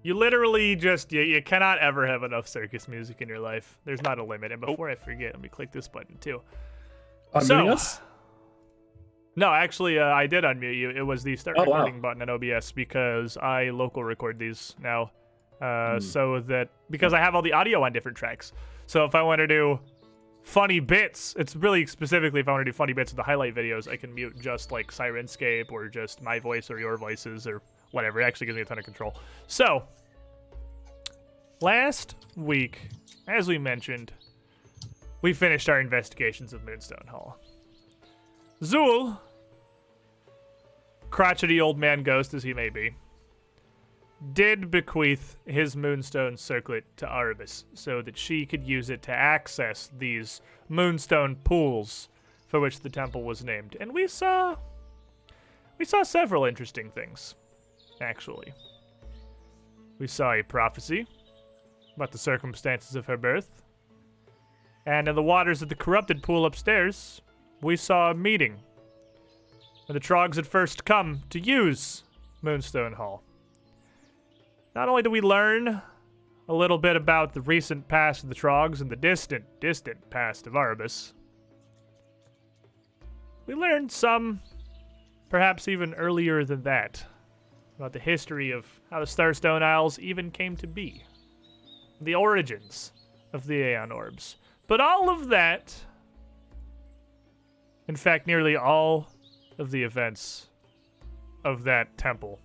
You literally just, you cannot ever have enough circus music in your life. There's not a limit. And before I forget, let me click this button too. Unmuting us? No, actually, I did unmute you. It was the start recording button in OBS because I local record these now. So that, because I have all the audio on different tracks. So if I want to do funny bits, it's really specifically if I want to do funny bits of the highlight videos, I can mute just like Sirenscape or just my voice or your voices or whatever. It actually gives me a ton of control. So, last week, as we mentioned, we finished our investigations of Moonstone Hall. Zool, crotchety old man ghost as he may be, did bequeath his Moonstone circlet to Arbus so that she could use it to access these Moonstone pools for which the temple was named. And we saw several interesting things, actually. We saw a prophecy about the circumstances of her birth. And in the waters of the corrupted pool upstairs, we saw a meeting where the Trogs had first come to use Moonstone Hall. Not only do we learn a little bit about the recent past of the Trogs and the distant past of Arbus, we learned some, perhaps even earlier than that, about the history of how the Starstone Isles even came to be, the origins of the Aeon Orbs. But all of that, in fact, nearly all of the events of that temple,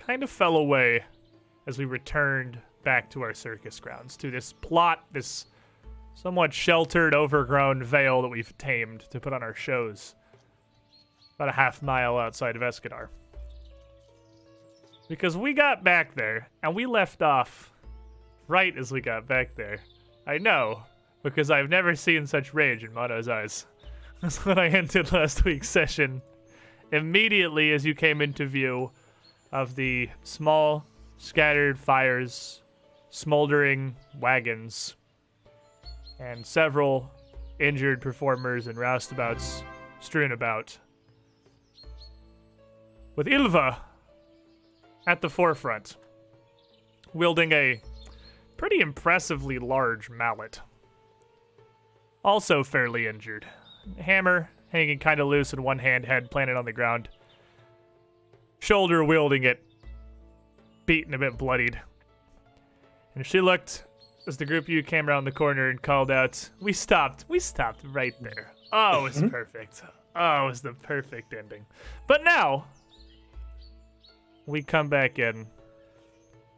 kind of fell away as we returned back to our circus grounds, to this plot, this somewhat sheltered, overgrown vale that we've tamed to put on our shows about a half-mile outside of Escadar. Because we got back there, and we left off right as we got back there. I know, because I've never seen such rage in Mono's eyes. That's what I ended last week's session. Immediately as you came into view of the small, scattered fires, smoldering wagons, and several injured performers and roustabouts strewn about, with Ilva at the forefront, wielding a pretty impressively large mallet. Also fairly injured. Hammer hanging kind of loose in one hand, head planted on the ground. Shoulder wielding it, beaten, a bit bloodied. And she looked as the group of you came around the corner and called out, We stopped right there. Oh, it was perfect. Oh, it was the perfect ending. But now, we come back in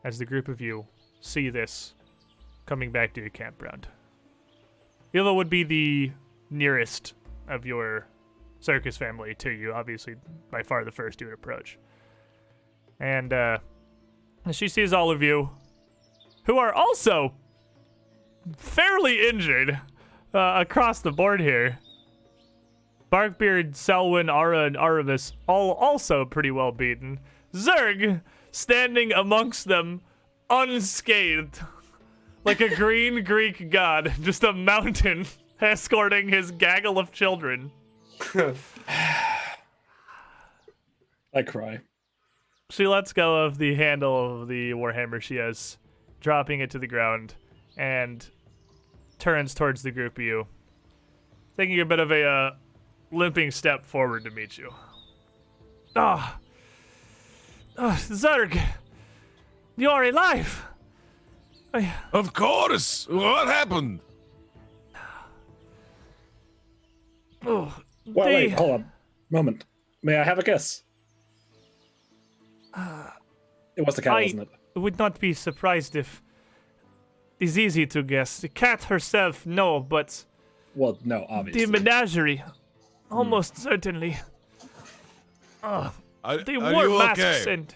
as the group of you see this coming back to your campground. Ila would be the nearest of your circus family to you, obviously by far the first you would approach. And she sees all of you, who are also fairly injured across the board here. Barkbeard, Selwyn, Ara, and Aravis, all also pretty well beaten. Zerg standing amongst them unscathed, like a green Greek god, just a mountain escorting his gaggle of children. I cry. She lets go of the handle of the warhammer she has, dropping it to the ground, and turns towards the group of you, taking a bit of a limping step forward to meet you. Zerg, you're alive. Of course. What happened? Wait, hold on. Moment. May I have a guess? It was the cat, wasn't it? I would not be surprised if it's easy to guess. The cat herself, no, but Well, no, obviously. the menagerie, almost certainly. Are They you wore masks, okay? and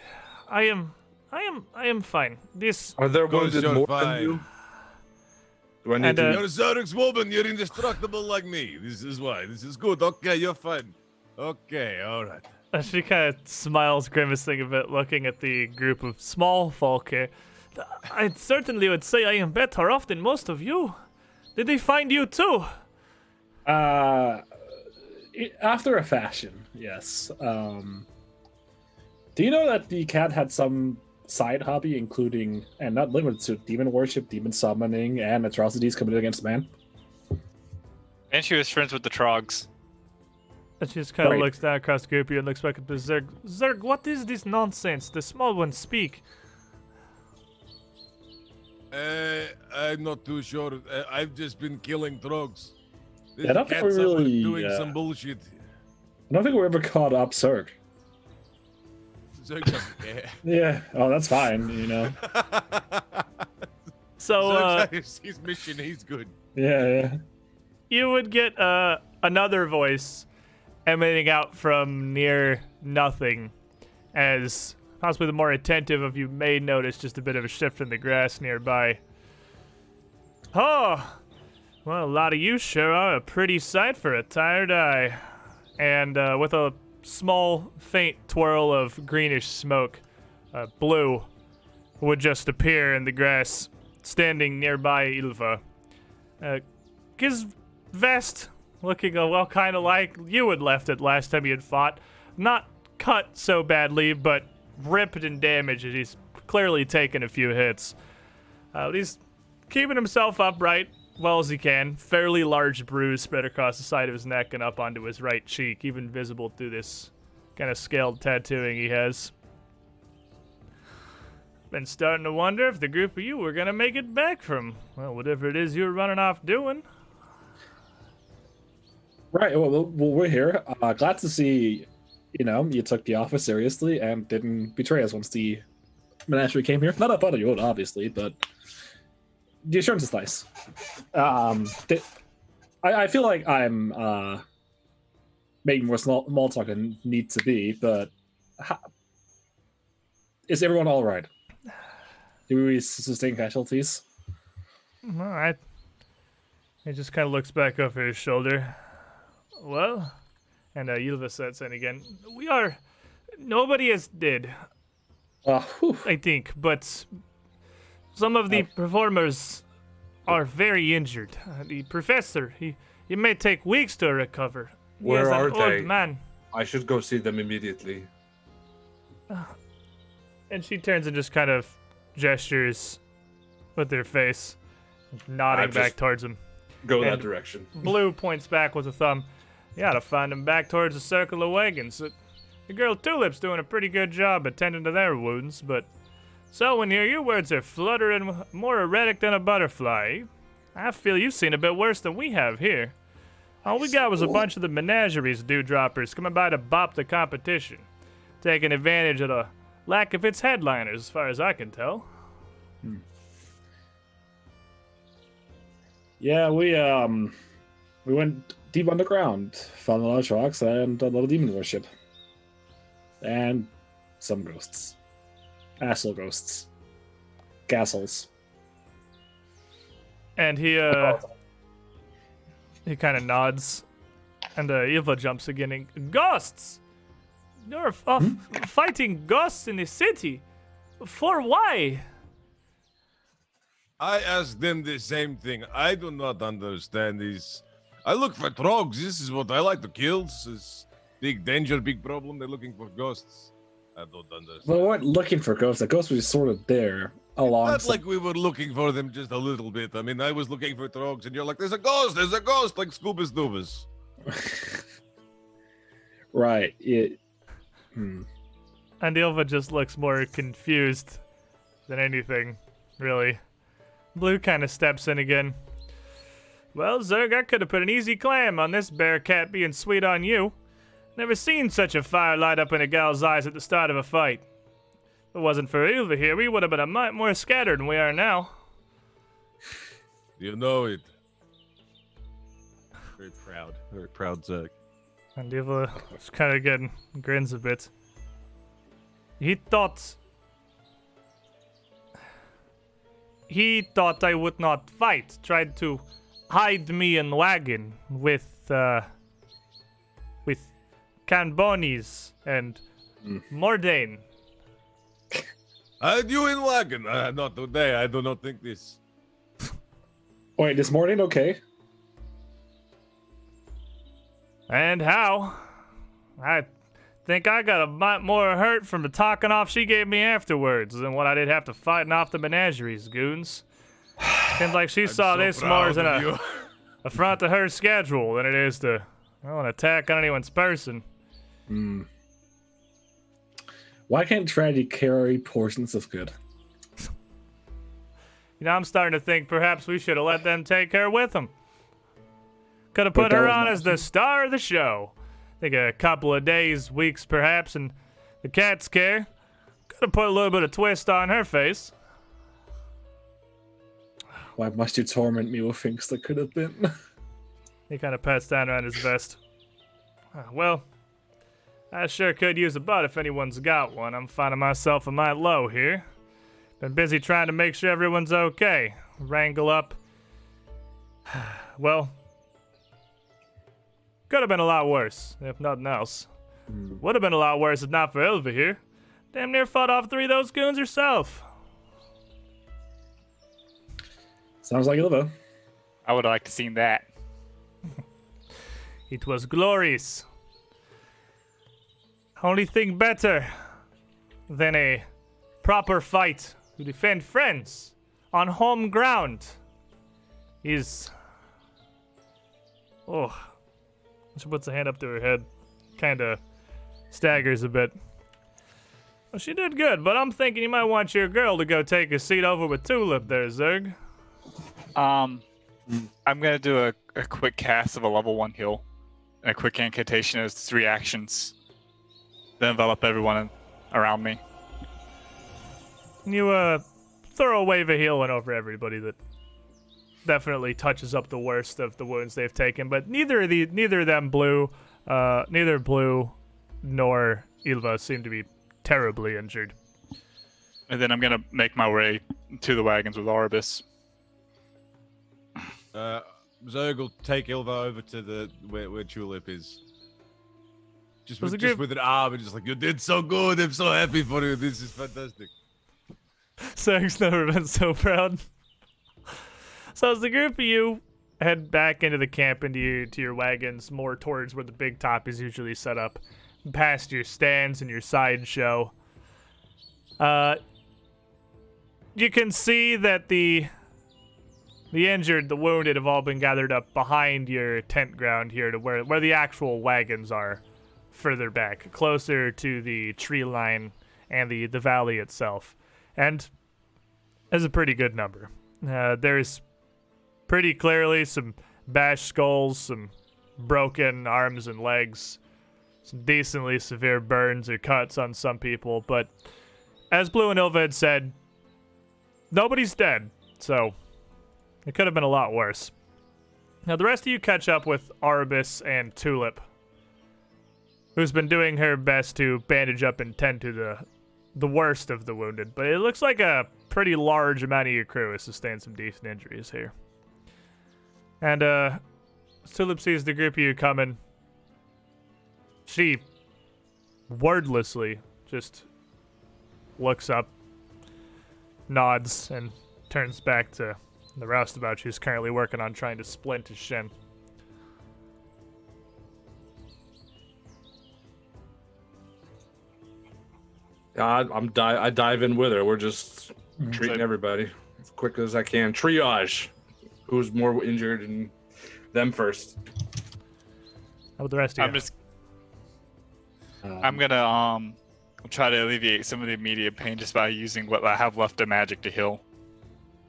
I am fine. This Are there Course wounded you're more fine. than you? Do I need And, to... You're Zerg's woman. You're indestructible like me. This is why. This is good. Okay, you're fine. Okay, all right. She kind of smiles, grimacing a bit, looking at the group of small folk here. I certainly would say I am better off than most of you. Did they find you too? After a fashion, yes. Do you know that the cat had some side hobby, including and not limited to demon worship, demon summoning, and atrocities committed against man? And she was friends with the Trogs. And she just kind of Right. looks down across the group of you and looks back at the Zerg. Zerg, what is this nonsense? The small ones speak. I'm not too sure. I've just been killing Trogs. This I don't think cat's we're somewhere really, doing some bullshit. I don't think we ever caught up Zerg. Zerg doesn't care. Yeah. Oh, that's fine. So, Zerg's his mission. He's good. Yeah. you would get another voice emanating out from near nothing, as possibly the more attentive of you may notice just a bit of a shift in the grass nearby. Oh, well, a lot of you sure are a pretty sight for a tired eye. And with a small, faint twirl of greenish smoke, Blue would just appear in the grass, standing nearby Ilva. His vest looking well kind of like you had left it last time you had fought. Not cut so badly, but ripped and damaged as he's clearly taken a few hits. He's keeping himself upright well as he can. Fairly large bruise spread across the side of his neck and up onto his right cheek, even visible through this kind of scaled tattooing he has. Been starting to wonder if the group of you were gonna make it back from, well, whatever it is you were running off doing. Right. Well, we're here. Glad to see, you took the offer seriously and didn't betray us once the menagerie came here. Not I thought you would, obviously, but the assurance is nice. I feel like I'm making more small talk than need to be, but is everyone all right? Do we sustain casualties? All right. He just kind of looks back over his shoulder. Well, and Ylva sets in again. Nobody is dead, Whew. I think, but some of the performers are very injured. The professor, he may take weeks to recover. He Where is are an they? old man. I should go see them immediately. And she turns and just kind of gestures with her face, nodding I back just- towards him. Go that And- direction. Blue points back with a thumb. You gotta find him back towards the circle of wagons. The girl Tulip's doing a pretty good job attending to their wounds, but Selwyn here, your words are fluttering more erratic than a butterfly. I feel you've seen a bit worse than we have here. All we got was a bunch of the menageries dewdroppers coming by to bop the competition, taking advantage of the lack of its headliners, as far as I can tell. Yeah, we went deep underground, found a lot of sharks and a lot of demon worship, and some ghosts, asshole ghosts, castles. And he kind of nods, and Eva jumps again. And, ghosts! You're fighting ghosts in the city. For why? I asked them the same thing. I do not understand this. I look for trogs. This is what I like to kill. This is big danger, big problem. They're looking for ghosts. I don't understand. But we weren't looking for ghosts. The ghost was sort of there along. Not like we were looking for them just a little bit. I mean, I was looking for trogs, and you're like, there's a ghost, like Scoobus Doobus. Right. And Ilva just looks more confused than anything, really. Blue kind of steps in again. Well, Zerg, I could have put an easy clam on this bear cat being sweet on you. Never seen such a fire light up in a gal's eyes at the start of a fight. If it wasn't for Ilva here, we would have been a mite more scattered than we are now. You know it. Very proud Zerg. And Ilva just kind of again grins a bit. He thought I would not fight. Tried to hide me in wagon with Canbonis and Mordain. Hide you in wagon? Not today. I do not think this. Wait, this morning, okay? And how? I think I got a lot more hurt from the talking off she gave me afterwards than what I did have to fighting off the menageries, goons. Seems like she saw so this more as proud of you. a front to her schedule than it is to, well, an attack on anyone's person. Why can't tragedy carry portions of good? You know, I'm starting to think perhaps we should have let them take her with them. Could have But put that her was on not as the star of the show. I think a couple of days, weeks perhaps, and the cat scare. Could have put a little bit of twist on her face. Why must you torment me with things that could have been? He kind of pats down around his vest. Well, I sure could use a butt if anyone's got one. I'm finding myself a mite low here. Been busy trying to make sure everyone's okay. Wrangle up. Well, could have been a lot worse, if nothing else. Would have been a lot worse if not for Ilva here. Damn near fought off 3 of those goons herself. Sounds like Ilva. I would have liked to seen that. It was glorious. Only thing better than a proper fight to defend friends on home ground is... Oh. She puts a hand up to her head. Kind of staggers a bit. Well, she did good, but I'm thinking you might want your girl to go take a seat over with Tulip there, Zerg. I'm gonna do a quick cast of a level 1 heal. And a quick incantation as 3 actions. Then envelop everyone around me. You throw a wave of healing over everybody that definitely touches up the worst of the wounds they've taken, but neither of them Blue neither Blue nor Ilva seem to be terribly injured. And then I'm gonna make my way to the wagons with Arbus. Zerg will take Ilva over to the where Tulip is. Just good. with an arm and just like, you did so good, I'm so happy for you, this is fantastic. Zerg's never been so proud. So as the group of you head back into the camp, into your wagons, more towards where the big top is usually set up, past your stands and your sideshow, you can see that the injured, the wounded have all been gathered up behind your tent ground here to where the actual wagons are, further back, closer to the tree line and the valley itself. And there's a pretty good number. There's pretty clearly some bashed skulls, some broken arms and legs, some decently severe burns or cuts on some people, but as Blue and Ilva had said, nobody's dead, so it could have been a lot worse. Now the rest of you catch up with Arbus and Tulip, who's been doing her best to bandage up and tend to the worst of the wounded, but it looks like a pretty large amount of your crew has sustained some decent injuries here. And Tulip sees the group of you coming. She wordlessly just looks up, nods, and turns back to the roustabout she's currently working on trying to splint his shin. I dive in with her. We're just treating everybody as quick as I can. Triage. Who's more injured and them first. How about the rest of you? I'm gonna try to alleviate some of the immediate pain just by using what I have left of magic to heal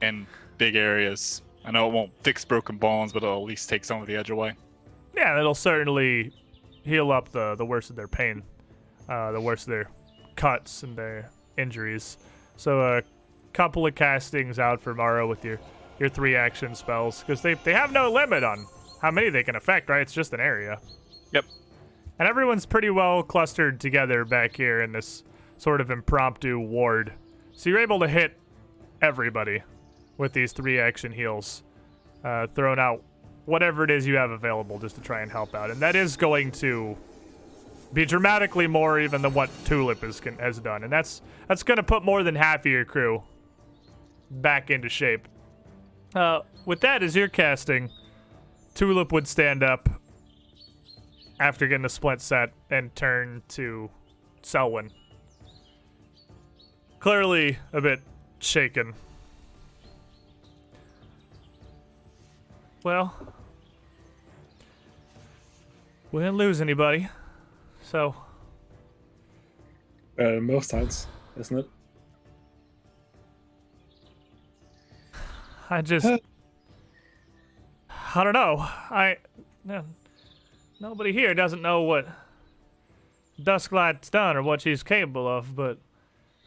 in big areas. I know it won't fix broken bones, but it'll at least take some of the edge away. Yeah, it'll certainly heal up the worst of their pain, the worst of their cuts and their injuries. So a couple of castings out for Mara with your 3 action spells, because they have no limit on how many they can affect, right? It's just an area. Yep. And everyone's pretty well clustered together back here in this sort of impromptu ward. So you're able to hit everybody with these 3 action heals, throwing out whatever it is you have available just to try and help out. And that is going to be dramatically more even than what Tulip has done. And that's going to put more than half of your crew back into shape. With that as your casting, Tulip would stand up after getting the splint set and turn to Selwyn. Clearly a bit shaken. Well, we didn't lose anybody, so Most times, isn't it? I don't know. Nobody here doesn't know what Dusklight's done or what she's capable of, but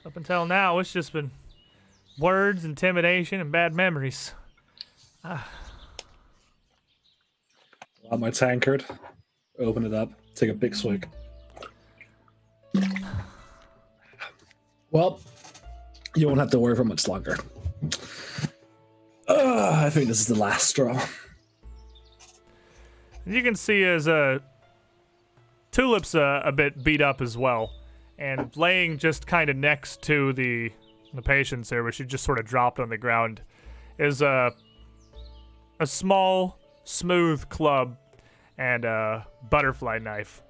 up until now, it's just been words, intimidation, and bad memories. On my tankard, open it up, take a big swig. Well, you won't have to worry for much longer. I think this is the last straw. You can see as Tulip's a bit beat up as well, and laying just kind of next to the patients here, where she just sort of dropped on the ground, is a small, smooth club and a butterfly knife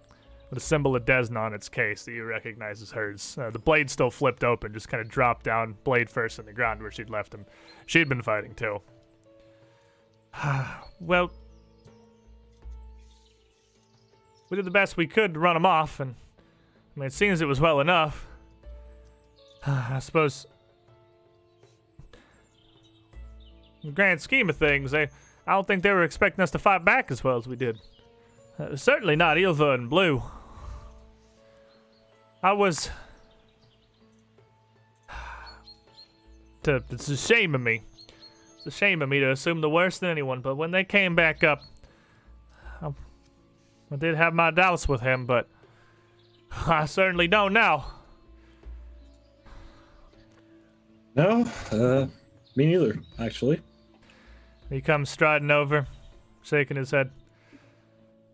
with a symbol of Desna on its case that you recognize as hers. The blade still flipped open, just kind of dropped down, blade first in the ground where she'd left him. She'd been fighting too. Well, we did the best we could to run him off, and I mean, it seems it was well enough. I suppose, in the grand scheme of things, I don't think they were expecting us to fight back as well as we did. Certainly not Ilva and Blue. It's a shame of me. It's a shame of me to assume the worst in anyone, but when they came back up, I did have my doubts with him, but I certainly don't now. No, me neither, actually. He comes striding over, shaking his head.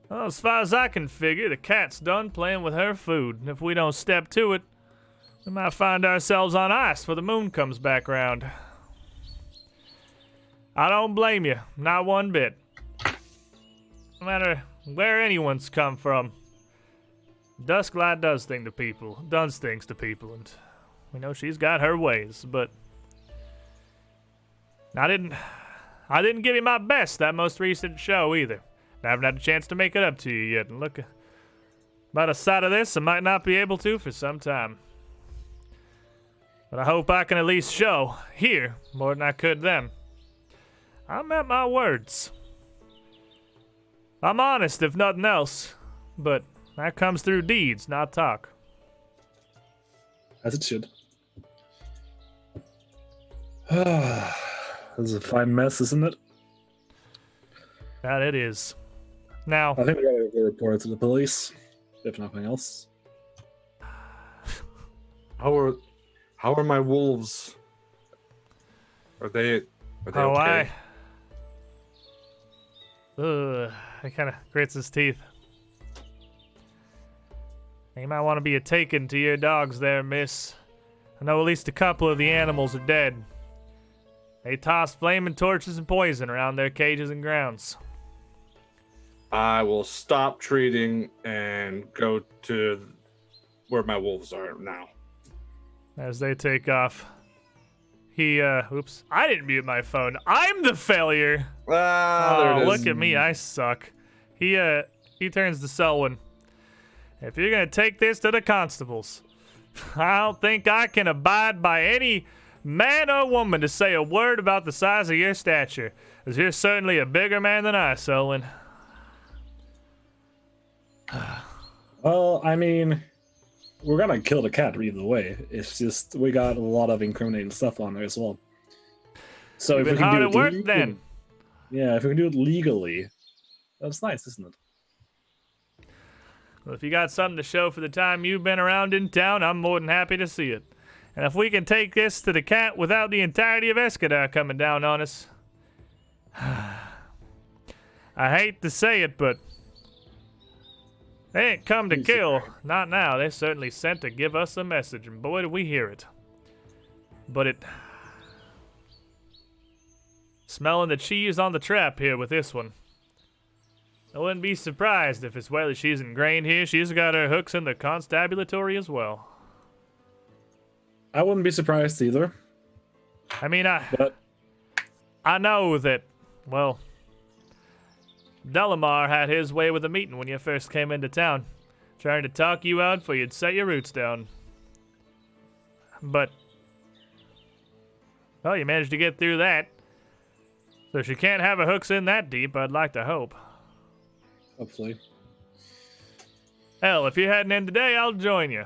Well, as far as I can figure, the cat's done playing with her food, and if we don't step to it, we might find ourselves on ice before the moon comes back round. I don't blame you, not one bit. No matter where anyone's come from, Dusklight does things to people, and we know she's got her ways, but I didn't give you my best that most recent show either. I haven't had a chance to make it up to you yet, and look, by the side of this, I might not be able to for some time. But I hope I can at least show here more than I could then. I meant my words. I'm honest, if nothing else, but that comes through deeds, not talk. As it should. This is a fine mess, isn't it? That it is. Now, I think we gotta go report it to the police, if nothing else. How are my wolves? Are they okay? He kind of grits his teeth. You might want to be taken to your dogs there, miss. I know at least a couple of the animals are dead. They tossed flaming torches and poison around their cages and grounds. I will stop treating and go to where my wolves are now. As they take off, he, oops, I didn't mute my phone. I'm the failure. There it is. Look at me, I suck. He turns to Selwyn. If you're gonna take this to the constables, I don't think I can abide by any man or woman to say a word about the size of your stature, as you're certainly a bigger man than I, Selwyn. Well, I mean, we're gonna kill the cat either way. It's just we got a lot of incriminating stuff on there as well. So You've if we been can hard do at it work legally, then. yeah, if we can do it legally, that's nice, isn't it? Well, if you got something to show for the time you've been around in town, I'm more than happy to see it. And if we can take this to the cat without the entirety of Escadar coming down on us, I hate to say it, but they ain't come to kill. Not now. They certainly sent to give us a message, and boy, did we hear it. But smelling the cheese on the trap here with this one. I wouldn't be surprised if as well as she's ingrained here, she's got her hooks in the constabulatory as well. I wouldn't be surprised either. I mean, But I know that, well, Delamar had his way with the meeting when you first came into town, trying to talk you out before you'd set your roots down. But, well, you managed to get through that. So she can't have her hooks in that deep, I'd like to hope. hopefully. Hell, if you're heading in today, I'll join you.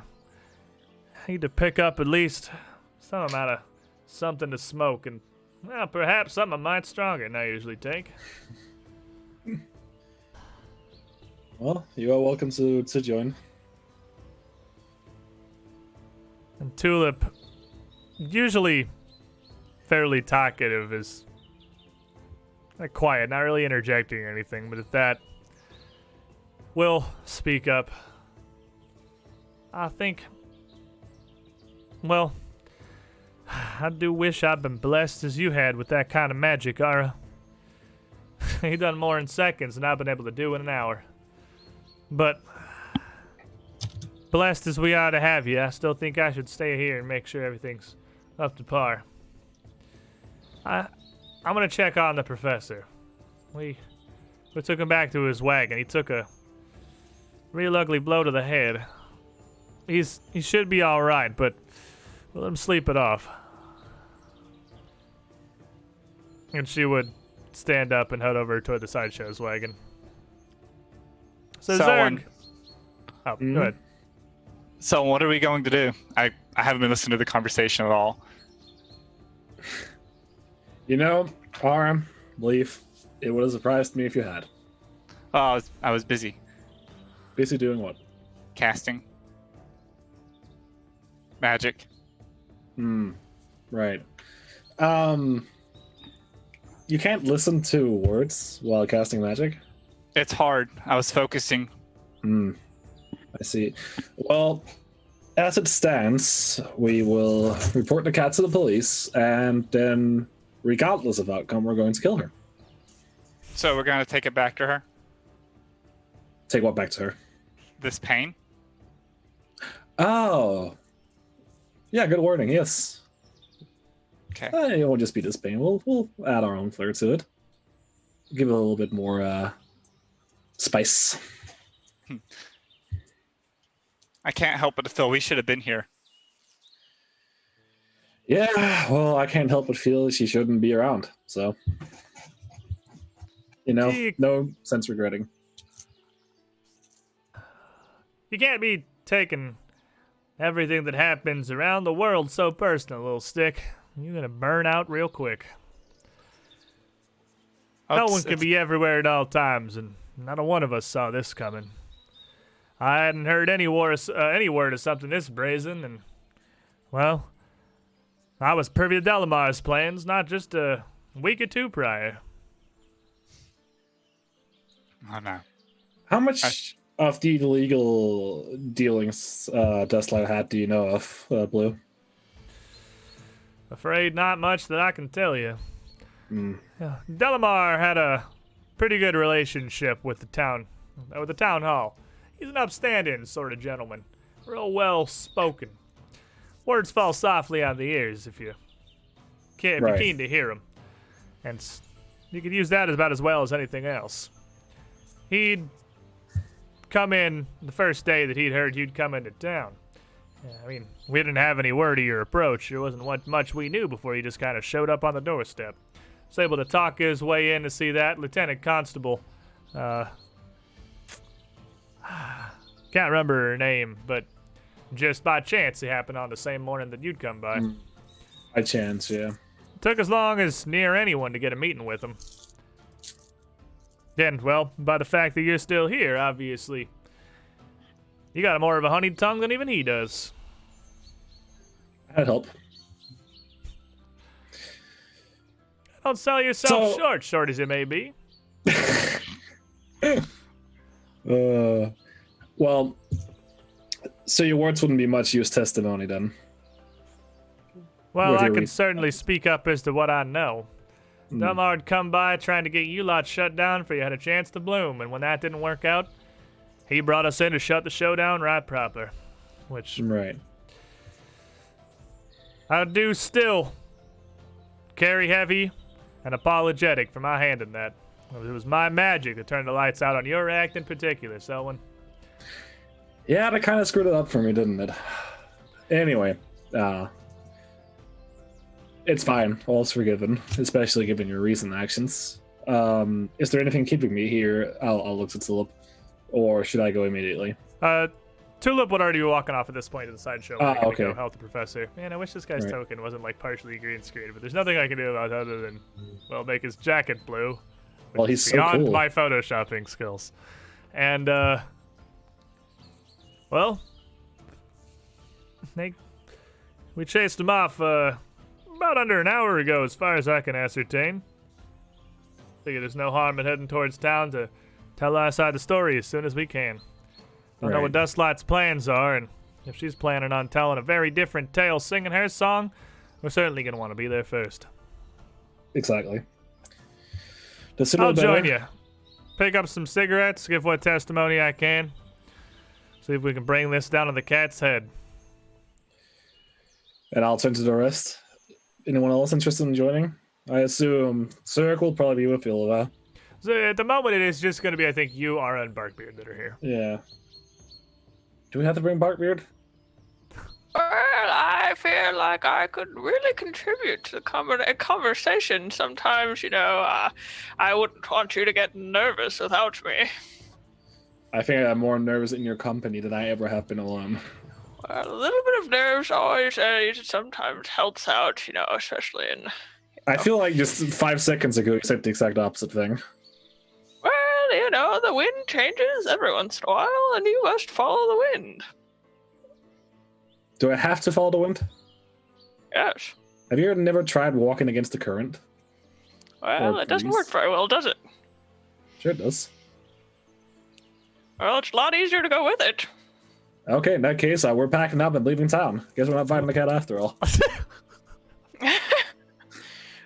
I need to pick up at least some amount of something to smoke and, well, perhaps something a mite stronger than I usually take. Well, you are welcome to join. And Tulip, usually fairly talkative, is quiet, not really interjecting or anything, but at that, will speak up. I think, well, I do wish I'd been blessed as you had with that kind of magic, Ara. You done more in seconds than I've been able to do in an hour. But, blessed as we are to have you, I still think I should stay here and make sure everything's up to par. I'm gonna check on the professor. We took him back to his wagon. He took a real ugly blow to the head. He should be all right, but we'll let him sleep it off. And she would stand up and head over toward the sideshow's wagon. So Zerg. Oh, go ahead. So what are we going to do? I haven't been listening to the conversation at all. You know, Ara, Leaf, it would have surprised me if you had. Oh, I was busy Busy doing what? casting magic. Right. You can't listen to words while casting magic? It's hard. I was focusing. I see. Well, as it stands, we will report the cat to the police, and then, regardless of outcome, we're going to kill her. So we're gonna take it back to her. Take what back to her? This pain. Oh. Yeah, good wording, yes. Okay. It won't just be this pain. We'll add our own flair to it. Give it a little bit more spice. I can't help but to feel we should have been here. Yeah, well, I can't help but feel she shouldn't be around. So, no sense regretting. You can't be taking everything that happens around the world so personal, little stick. You're gonna burn out real quick. No one can be everywhere at all times, and not a one of us saw this coming. I hadn't heard any word of something this brazen, and, well, I was privy to Delamar's plans not just a week or two prior. Oh no. How much of the illegal dealings Desla had do you know of, Blue? Afraid not much that I can tell you. Yeah, Delamar had a pretty good relationship with the town hall. He's an upstanding sort of gentleman, real well spoken. Words fall softly on the ears if you're keen to hear them, and you could use that about as well as anything else. He'd come in the first day that he'd heard you'd come into town. I mean, we didn't have any word of your approach. There wasn't much we knew before you just kind of showed up on the doorstep. Was able to talk his way in to see that Lieutenant Constable. Can't remember her name, but just by chance it happened on the same morning that you'd come by. By chance, yeah. Took as long as near anyone to get a meeting with him. Then, well, by the fact that you're still here, obviously, you got more of a honeyed tongue than even he does. That'd help. Don't sell yourself short as it may be. Well, so your words wouldn't be much use testimony then. Well, With I your can certainly speak up as to what I know. Delmar'd come by trying to get you lot shut down for you had a chance to bloom, and when that didn't work out, he brought us in to shut the show down right proper. Which Right. I do still carry heavy and apologetic for my hand in that. It was my magic that turned the lights out on your act in particular, Selwyn. Yeah, that kind of screwed it up for me, didn't it? Anyway, it's fine. All's forgiven, especially given your recent actions. Is there anything keeping me here? I'll look to Tulip, or should I go immediately? Tulip would already be walking off at this point to the sideshow. Okay. Go help the professor. Man, I wish this guy's Right. token wasn't like partially green screened, but there's nothing I can do about it other than, well, make his jacket blue. Well, he's so Beyond cool. my photoshopping skills. And, well, we chased him off, about under an hour ago, as far as I can ascertain. Figure there's no harm in heading towards town to tell our side of the story as soon as we can. Don't know what Right. Dustlight's plans are, and if she's planning on telling a very different tale singing her song, we're certainly going to want to be there first. Exactly. The sooner I'll the better. join you. Pick up some cigarettes, give what testimony I can. See if we can bring this down to the cat's head. And I'll turn to the rest. Anyone else interested in joining? I assume Zerg will probably be with you, Ilva. So at the moment, it is just going to be, I think, you, Ara, and Barkbeard that are here. Yeah. Do we have to bring Barkbeard? Well, I feel like I could really contribute to a conversation. Sometimes, I wouldn't want you to get nervous without me. I think I'm more nervous in your company than I ever have been alone. Well, a little bit of nerves always sometimes helps out, especially in... I feel like just 5 seconds ago you said the exact opposite thing. Well, the wind changes every once in a while, and you must follow the wind. Do I have to follow the wind? Yes. Have you never tried walking against the current? Well, Or it doesn't breeze? work very well, does it? Sure it does. Well, it's a lot easier to go with it. Okay, in that case, we're packing up and leaving town. Guess we're not fighting the cat after all.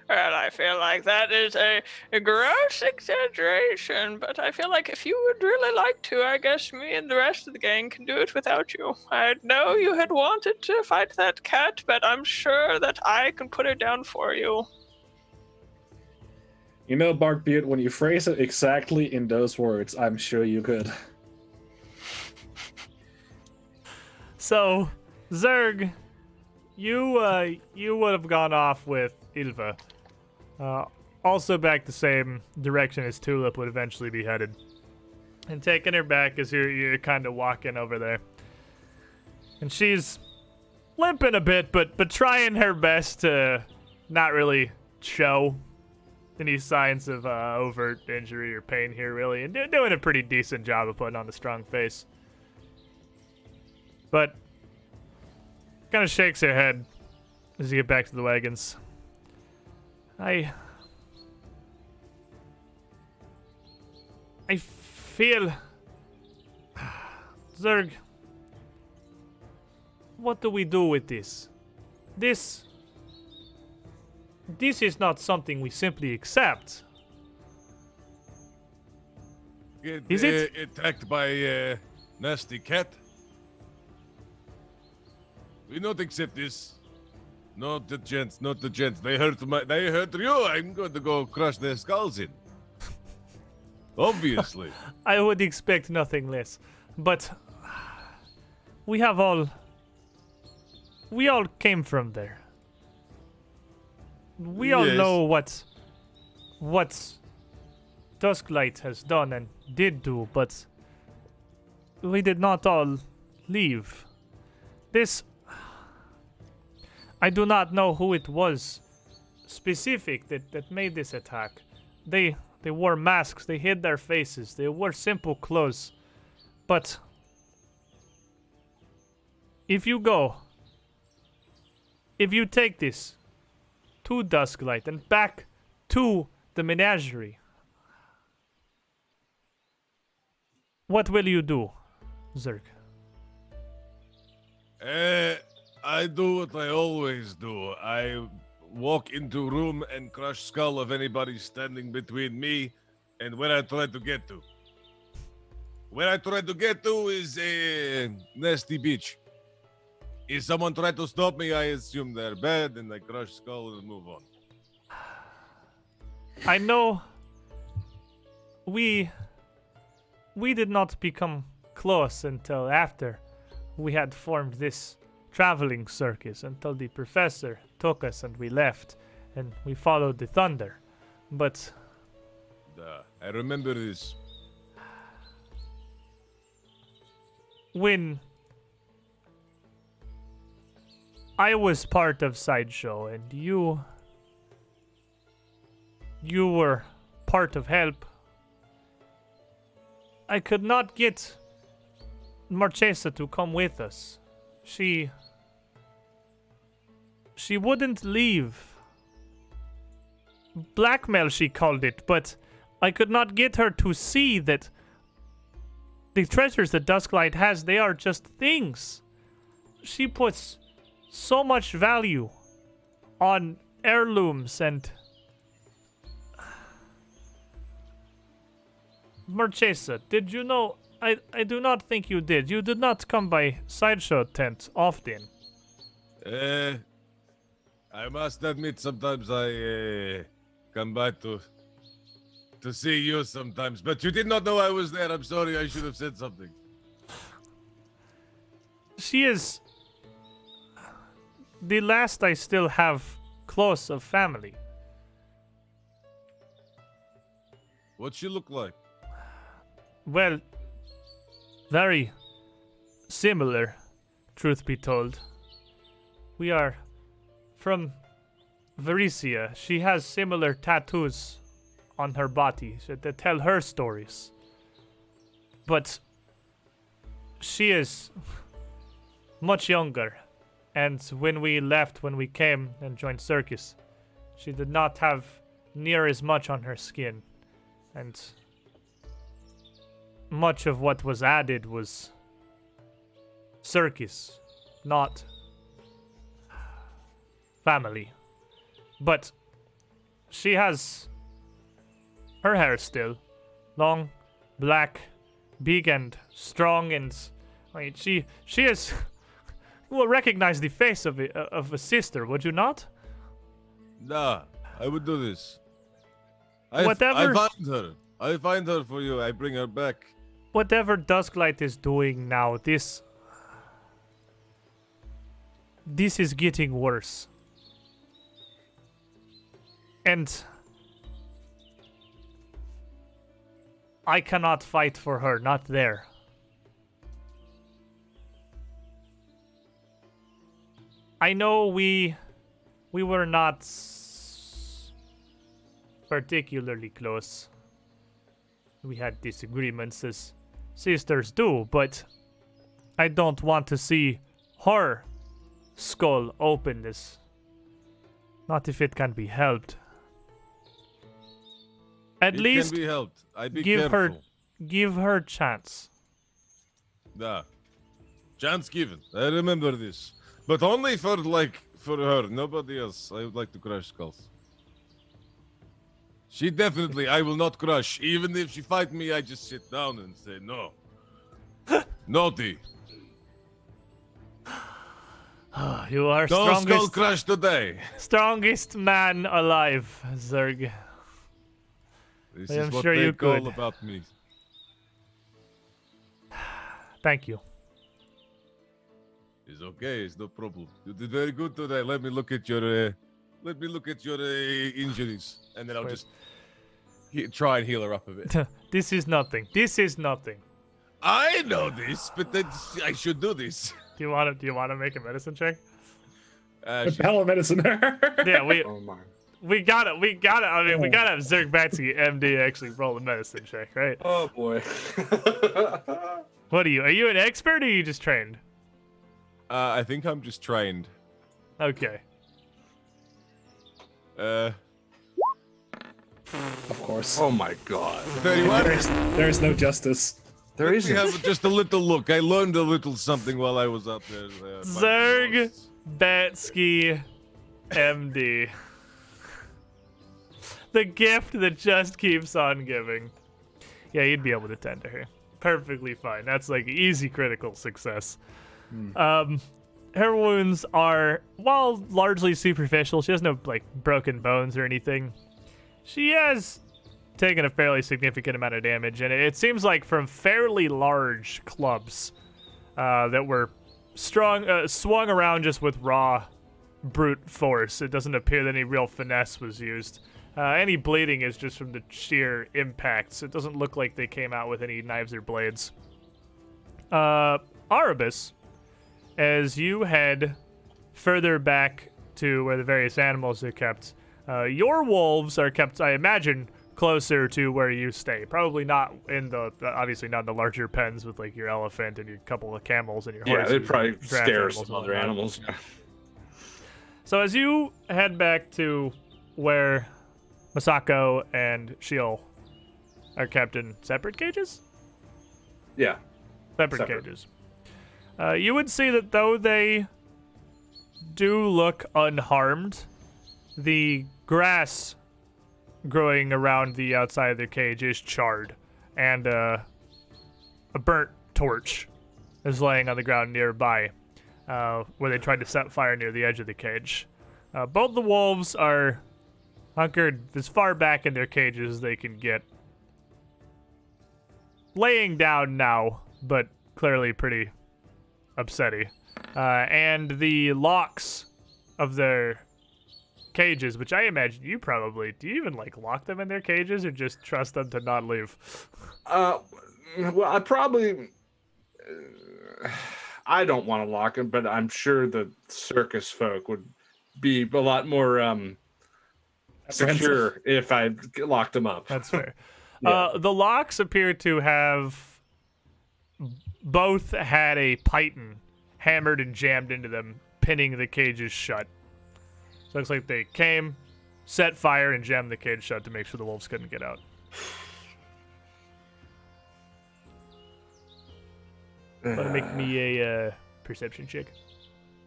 Well, I feel like that is a gross exaggeration, but I feel like if you would really like to, I guess me and the rest of the gang can do it without you. I know you had wanted to fight that cat, but I'm sure that I can put it down for you. You know, Barkbeard, when you phrase it exactly in those words, I'm sure you could. So, Zerg, you would have gone off with Ilva. Also back the same direction as Tulip would eventually be headed. And taking her back as you're kind of walking over there. And she's limping a bit, but trying her best to not really show any signs of overt injury or pain here, really. And doing a pretty decent job of putting on a strong face. But kind of shakes her head as you get back to the wagons. I feel... Zerg, what do we do with this? This is not something we simply accept. Is it? Attacked by a nasty cat? We not accept this. Not the gents, not the gents. They hurt you. I'm going to go crush their skulls in. Obviously. I would expect nothing less. But we all came from there. We all Yes. know what Dusklight has done and did do, but we did not all leave. I do not know who it was specific that made this attack. They wore masks, they hid their faces, they wore simple clothes. But if you take this to Dusklight and back to the menagerie, what will you do, Zerg? I do what I always do. I walk into room and crush skull of anybody standing between me and where I try to get to. Where I try to get to is a nasty beach. If someone try to stop me, I assume they're bad and I crush skull and move on. I know we did not become close until after we had formed this traveling circus, until the professor took us and we left and we followed the thunder. But I remember this. when I was part of Sideshow and you were part of Help, I could not get Marchesa to come with us. She wouldn't leave. Blackmail, she called it, but I could not get her to see that the treasures that Dusklight has, they are just things. She puts so much value on heirlooms and... Marchesa, did you know... I do not think you did. You did not come by Sideshow tent often. I must admit, sometimes I come by to see you sometimes, but you did not know I was there. I'm sorry, I should have said something. She is the last I still have close of family. What'd she look like? Well, very similar, truth be told. We are from Varesia. She has similar tattoos on her body that tell her stories. But she is much younger. And when we came and joined Circus, she did not have near as much on her skin. And much of what was added was Circus, not family. But she has her hair still long, black, big and strong, and I mean, she is. You will recognize the face of a sister, would you not? Nah, I would do this. Whatever. I find her for you. I bring her back. Whatever Dusklight is doing now, this is getting worse. And I cannot fight for her, not there. I know we were not particularly close. We had disagreements as sisters do, but I don't want to see her skull open this. Not if it can be helped. At least can be helped. I be give careful. give her chance. Nah. Chance given. I remember this. But only for her, nobody else. I would like to crush skulls. She definitely, I will not crush. Even if she fight me, I just sit down and say no. Naughty. You are No skull strongest, crush today. strongest man alive, Zerg. This I am is what sure they you call could. about me. Thank you. It's okay. It's no problem. You did very good today. Let me look at your injuries, and then I'll Wait. just try and heal her up a bit. This is nothing. This is nothing. I know this, but then I should do this. Do you want to make a medicine check? Hell of medicine. Yeah, Oh my. we gotta. I mean, we gotta have Zerg Batsy MD actually roll a medicine check, right? Oh boy. What are you? Are you an expert or are you just trained? I think I'm just trained. Okay. Of course. Oh my god. 31. There's no justice. There We isn't. have just a little look. I learned a little something while I was out there. Zerg Batsky MD. the gift that just keeps on giving. Yeah, you'd be able to tend to her. Perfectly fine. That's like easy critical success. Her wounds are, while largely superficial, she has no like broken bones or anything. She has taken a fairly significant amount of damage, and it seems like from fairly large clubs that were swung around just with raw brute force. It doesn't appear that any real finesse was used. Any bleeding is just from the sheer impacts. It doesn't look like they came out with any knives or blades. Arabus, as you head further back to where the various animals are kept, your wolves are kept, I imagine, closer to where you stay. Probably not in the, obviously not in the larger pens with like your elephant and your couple of camels and your horses. Yeah, they'd probably and scare animals some and other whatnot. animals. So as you head back to where Masako and Shiel are kept in separate cages? Yeah. Separate cages. You would see that though they do look unharmed, the grass growing around the outside of their cage is charred, and a burnt torch is laying on the ground nearby, where they tried to set fire near the edge of the cage. Both the wolves are hunkered as far back in their cages as they can get. Laying down now, but clearly pretty upsetty. And the locks of their cages, which I imagine you probably, do you even like lock them in their cages or just trust them to not leave? Well, I probably, I don't want to lock them, but I'm sure the circus folk would be a lot more secure if I locked them up. That's fair. Yeah. The locks appear to have both had a python hammered and jammed into them, pinning the cages shut. So it looks like they came, set fire, and jammed the cage shut to make sure the wolves couldn't get out. Want to make me a perception check?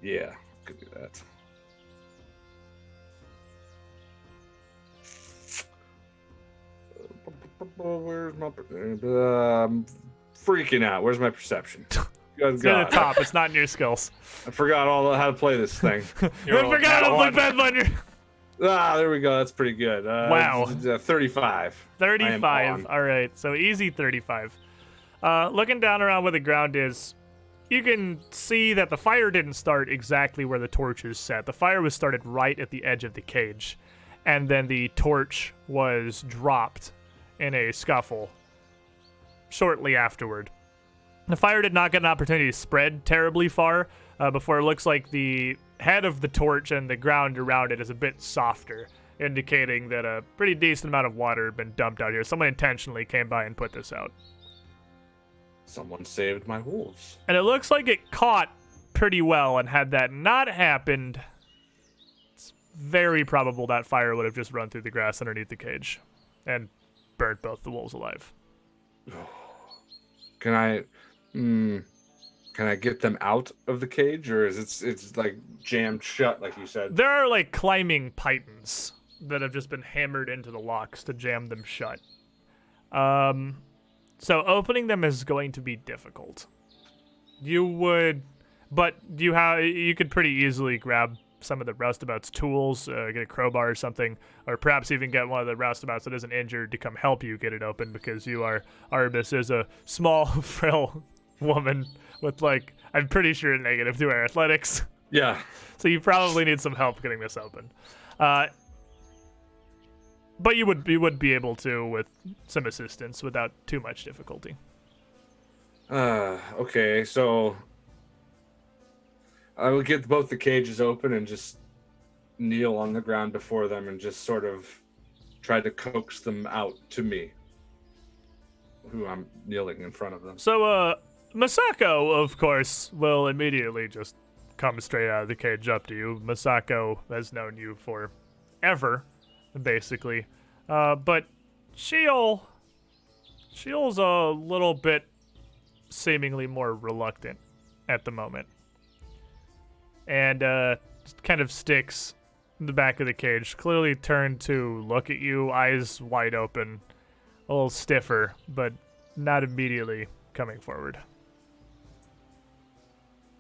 Yeah, could do that. Where's my freaking out? Where's my perception? Good It's near the God. top. It's not in your skills. I forgot how to play this thing. I forgot to flip that button. There we go. That's pretty good. Wow. 35. 35. All right. So easy 35. Looking down around where the ground is, you can see that the fire didn't start exactly where the torch is set. The fire was started right at the edge of the cage, and then the torch was dropped in a scuffle shortly afterward. The fire did not get an opportunity to spread terribly far before it looks like the head of the torch and the ground around it is a bit softer, indicating that a pretty decent amount of water had been dumped out here. Someone intentionally came by and put this out. Someone saved my wolves. And it looks like it caught pretty well, and had that not happened, it's very probable that fire would have just run through the grass underneath the cage and burnt both the wolves alive. Can I get them out of the cage, or is it's like jammed shut, like you said? There are like climbing pythons that have just been hammered into the locks to jam them shut. So opening them is going to be difficult. You could pretty easily grab some of the roustabout's tools, get a crowbar or something, or perhaps even get one of the roustabouts that isn't injured to come help you get it open, because Arbus is a small, frail woman with like, I'm pretty sure negative to her athletics. Yeah. So you probably need some help getting this open. But you would be able to with some assistance without too much difficulty. Okay, so I will get both the cages open and just kneel on the ground before them and just sort of try to coax them out to me, who I'm kneeling in front of them. So, Masako, of course, will immediately just come straight out of the cage up to you. Masako has known you forever, basically. But Shiel's a little bit seemingly more reluctant at the moment. And just kind of sticks in the back of the cage, clearly turned to look at you, eyes wide open, a little stiffer, but not immediately coming forward.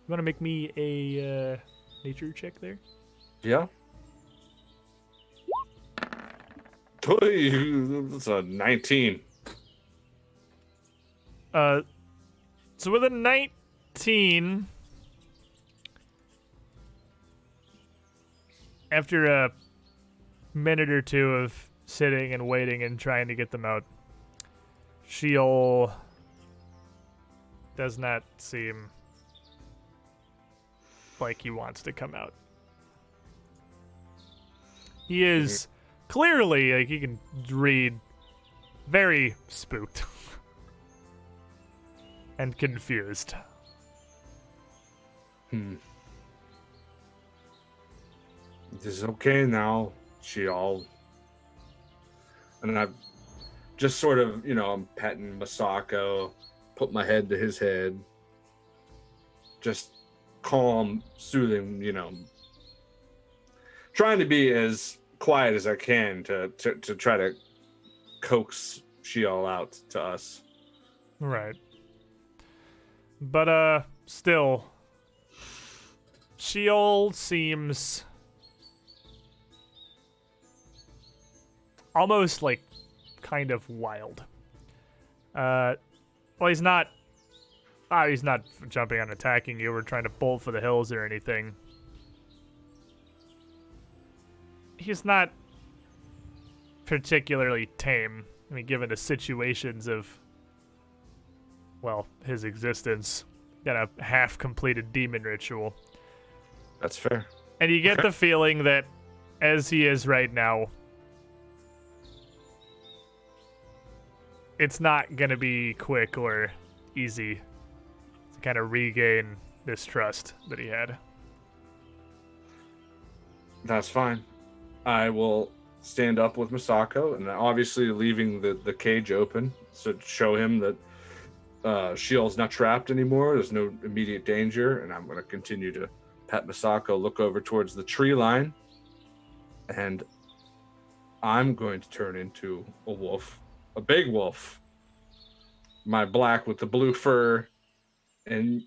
You want to make me a nature check there? Yeah. That's a 19. So with a 19, after a minute or two of sitting and waiting and trying to get them out, Sheol does not seem like he wants to come out. He is clearly, like, you can read, very spooked and confused. This is okay now, Sheol. And I've just sort of, I'm petting Masako, put my head to his head. Just calm, soothing, trying to be as quiet as I can to try to coax Sheol out to us. Right. But, still, Sheol seems almost, like, kind of wild. Well, he's not jumping on attacking you or trying to bolt for the hills or anything. He's not particularly tame. I mean, given the situations of, well, his existence. Got a half-completed demon ritual. That's fair. And you get the feeling that, as he is right now, it's not going to be quick or easy to kind of regain this trust that he had. That's fine. I will stand up with Masako, and obviously leaving the cage open so to show him that Sheol's not trapped anymore. There's no immediate danger, and I'm going to continue to pet Masako, look over towards the tree line, and I'm going to turn into a wolf, a big wolf. My black with the blue fur and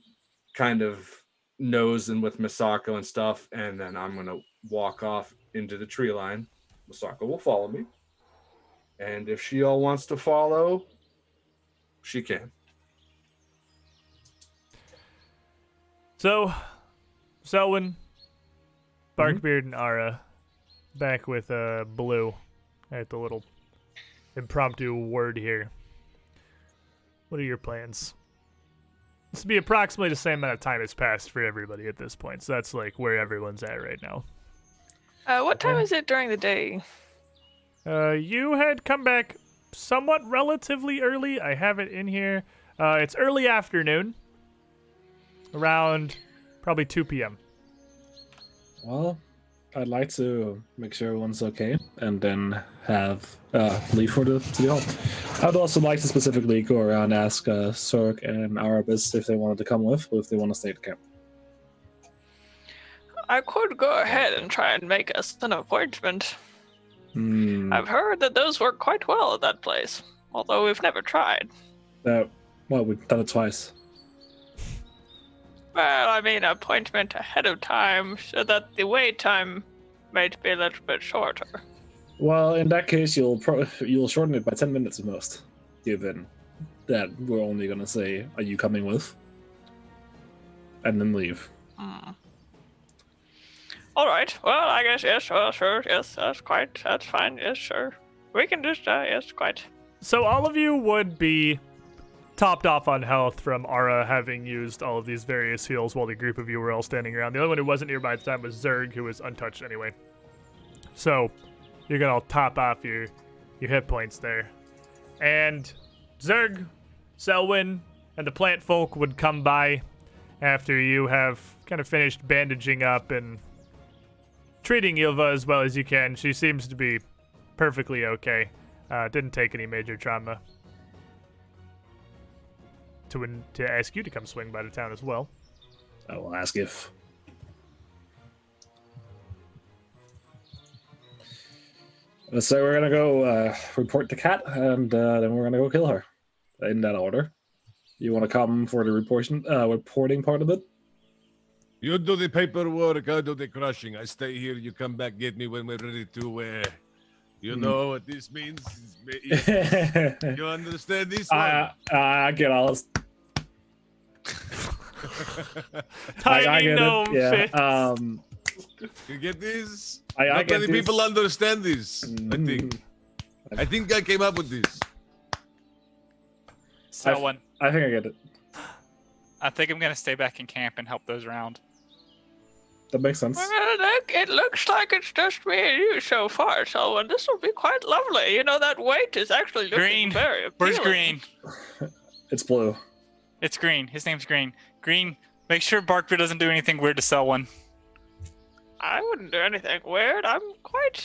kind of nose and with Masako and stuff, and then I'm going to walk off into the tree line. Masako will follow me, and if Sheol wants to follow, she can. So, Selwyn, Barkbeard, and Ara back with Blue at the little impromptu word here. What are your plans? This will be approximately the same amount of time has passed for everybody at this point, so that's like where everyone's at right now. What time is it during the day? You had come back somewhat relatively early. I have it in here. It's early afternoon. Around probably 2 p.m. Well, I'd like to make sure everyone's okay and then have leave for the city hall. I'd also like to specifically go around and ask Sork and Arabis if they wanted to come with or if they want to stay at camp. I could go ahead and try and make us an appointment. I've heard that those work quite well at that place, although we've never tried. Well, we've done it twice. Well, I mean, appointment ahead of time so that the wait time might be a little bit shorter. Well, in that case, you'll shorten it by 10 minutes at most, given that we're only going to say, are you coming with? And then leave. All right. Well, I guess, yes. Well, sure. Yes, that's fine. Yes, sure. We can just, yes, quite. So all of you would be topped off on health from Ara having used all of these various heals while the group of you were all standing around. The only one who wasn't nearby at the time was Zerg, who was untouched anyway. So you're going to all top off your hit points there. And Zerg, Selwyn, and the plant folk would come by after you have kind of finished bandaging up and treating Ylva as well as you can. She seems to be perfectly okay. Didn't take any major trauma. To ask you to come swing by the town as well. I will ask if. So we're gonna go report the cat, and then we're gonna go kill her. In that order. You want to come for the reporting part of it? You do the paperwork, I do the crushing. I stay here, you come back, get me when we're ready to, you know what this means? You understand this one? I get all this. Tiny get gnome it. Yeah. fist. You get this? I Not get many this. people understand this, I think. I think I came up with this. Selwyn, I think I get it. I think I'm gonna stay back in camp and help those around. That makes sense. Well, look, it looks like it's just me and you so far, so this will be quite lovely. You know, that weight is actually looking Green. very appealing. Where's Green? It's blue. It's Green. His name's Green. Green, make sure Barkbeard doesn't do anything weird to Selwyn. I wouldn't do anything weird. I'm quite,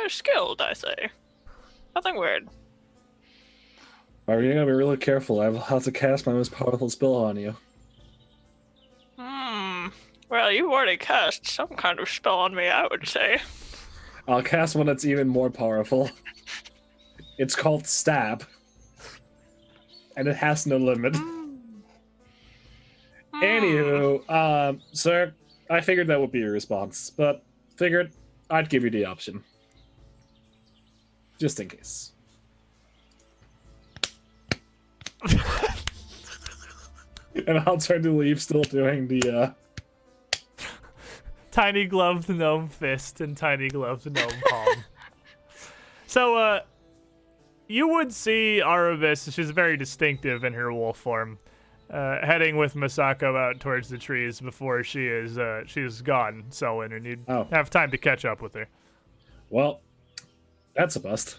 skilled, I say. Nothing weird. Are you gonna be really careful? I have to cast my most powerful spell on you. Well, you've already cast some kind of spell on me, I would say. I'll cast one that's even more powerful. It's called Stab. And it has no limit. Anywho, sir, I figured that would be your response, but figured I'd give you the option. Just in case. And I'll turn to leave, still doing the, Tiny gloved gnome fist and tiny gloved gnome palm. So, you would see Aravis, she's very distinctive in her wolf form, heading with Masako out towards the trees before she's gone, Selwyn, and you'd have time to catch up with her. Well, that's a bust.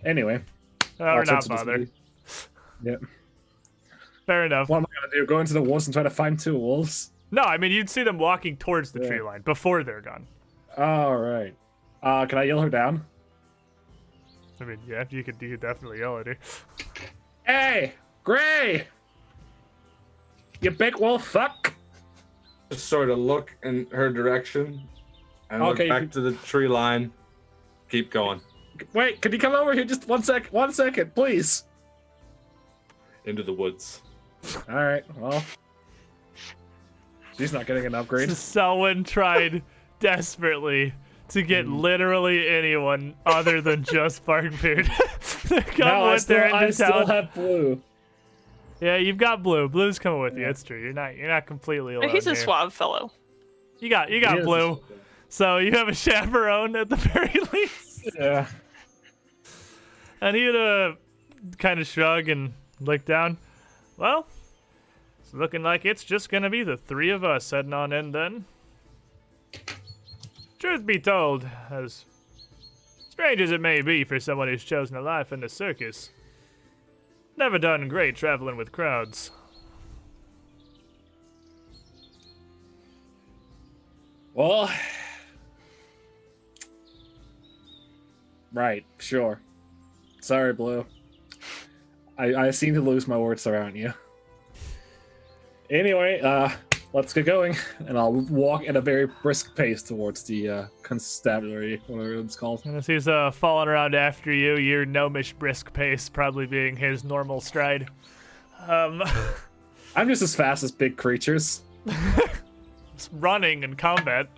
Anyway. We're not bothered. Yep. Fair enough. What am I gonna do? Go into the woods and try to find two wolves? No, I mean, you'd see them walking towards the tree line before they're gone. All right. Can I yell her down? I mean, yeah, you could definitely yell at her. Hey, Gray! You big wolf fuck! Just sort of look in her direction and look back to the tree line. Keep going. Wait, can you come over here just 1 second? 1 second, please. Into the woods. All right, well. She's not getting an upgrade. Selwyn tried desperately to get literally anyone other than just Barkbeard to come with her into I still town. have blue. Yeah, you've got blue. Blue's coming with you. It's true. You're not completely alone. He's a here. suave fellow. You got blue. So you have a chaperone at the very least. Yeah. And he'd kind of shrug and look down. Well, it's looking like it's just gonna be the three of us heading on in then. Truth be told, as strange as it may be for someone who's chosen a life in the circus, never done great traveling with crowds. Well, right, sure. Sorry, Blue. I seem to lose my words around you. Anyway, let's get going, and I'll walk at a very brisk pace towards the constabulary, whatever it's called. And as he's falling around after you, your gnomish brisk pace probably being his normal stride. I'm just as fast as big creatures. It's running and combat.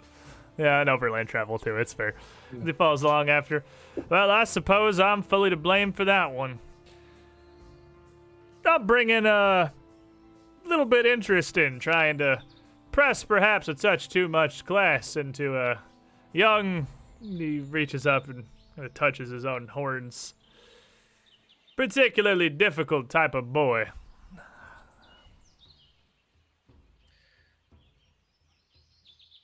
Yeah, and overland travel too, it's fair. He follows along after. Well, I suppose I'm fully to blame for that one. I'm bringing a little bit interest in trying to press perhaps a touch too much class into a young, he reaches up and touches his own horns, particularly difficult type of boy.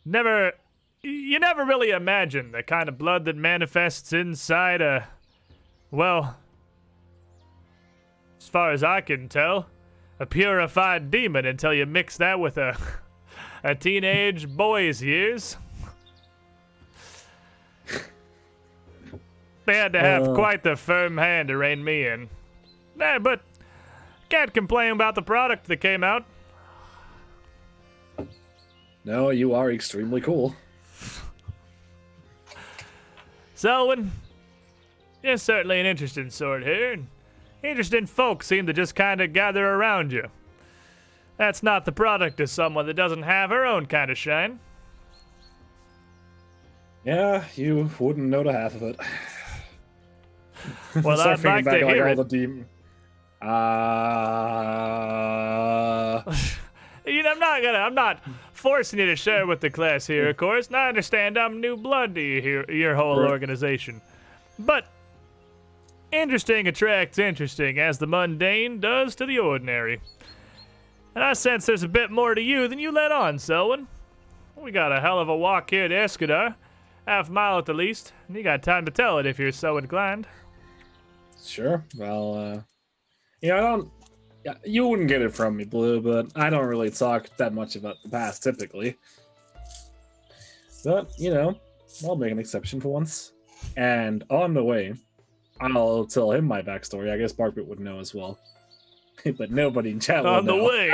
You never really imagine the kind of blood that manifests inside a, well, as far as I can tell, a purified demon until you mix that with a teenage boy's years. They had to have quite the firm hand to rein me in. Nah, but can't complain about the product that came out. No, you are extremely cool. Selwyn, You're certainly an interesting sort here. And interesting folk seem to just kind of gather around you. That's not the product of someone that doesn't have her own kind of shine. Yeah, you wouldn't know the half of it. Well, Start I'd thinking like back to on, hear all it. the demon. I'm not forcing you to share with the class here, of course. And I understand I'm new blood to your whole Right. organization. But interesting attracts interesting, as the mundane does to the ordinary. And I sense there's a bit more to you than you let on, Selwyn. We got a hell of a walk here to Escadar. Half a mile at the least. And you got time to tell it if you're so inclined. Sure. Well, I don't. Yeah, you wouldn't get it from me, Blue, but I don't really talk that much about the past typically. But, I'll make an exception for once. And on the way, I'll tell him my backstory. I guess Barkbeard would know as well. But nobody in chat would On the know. way,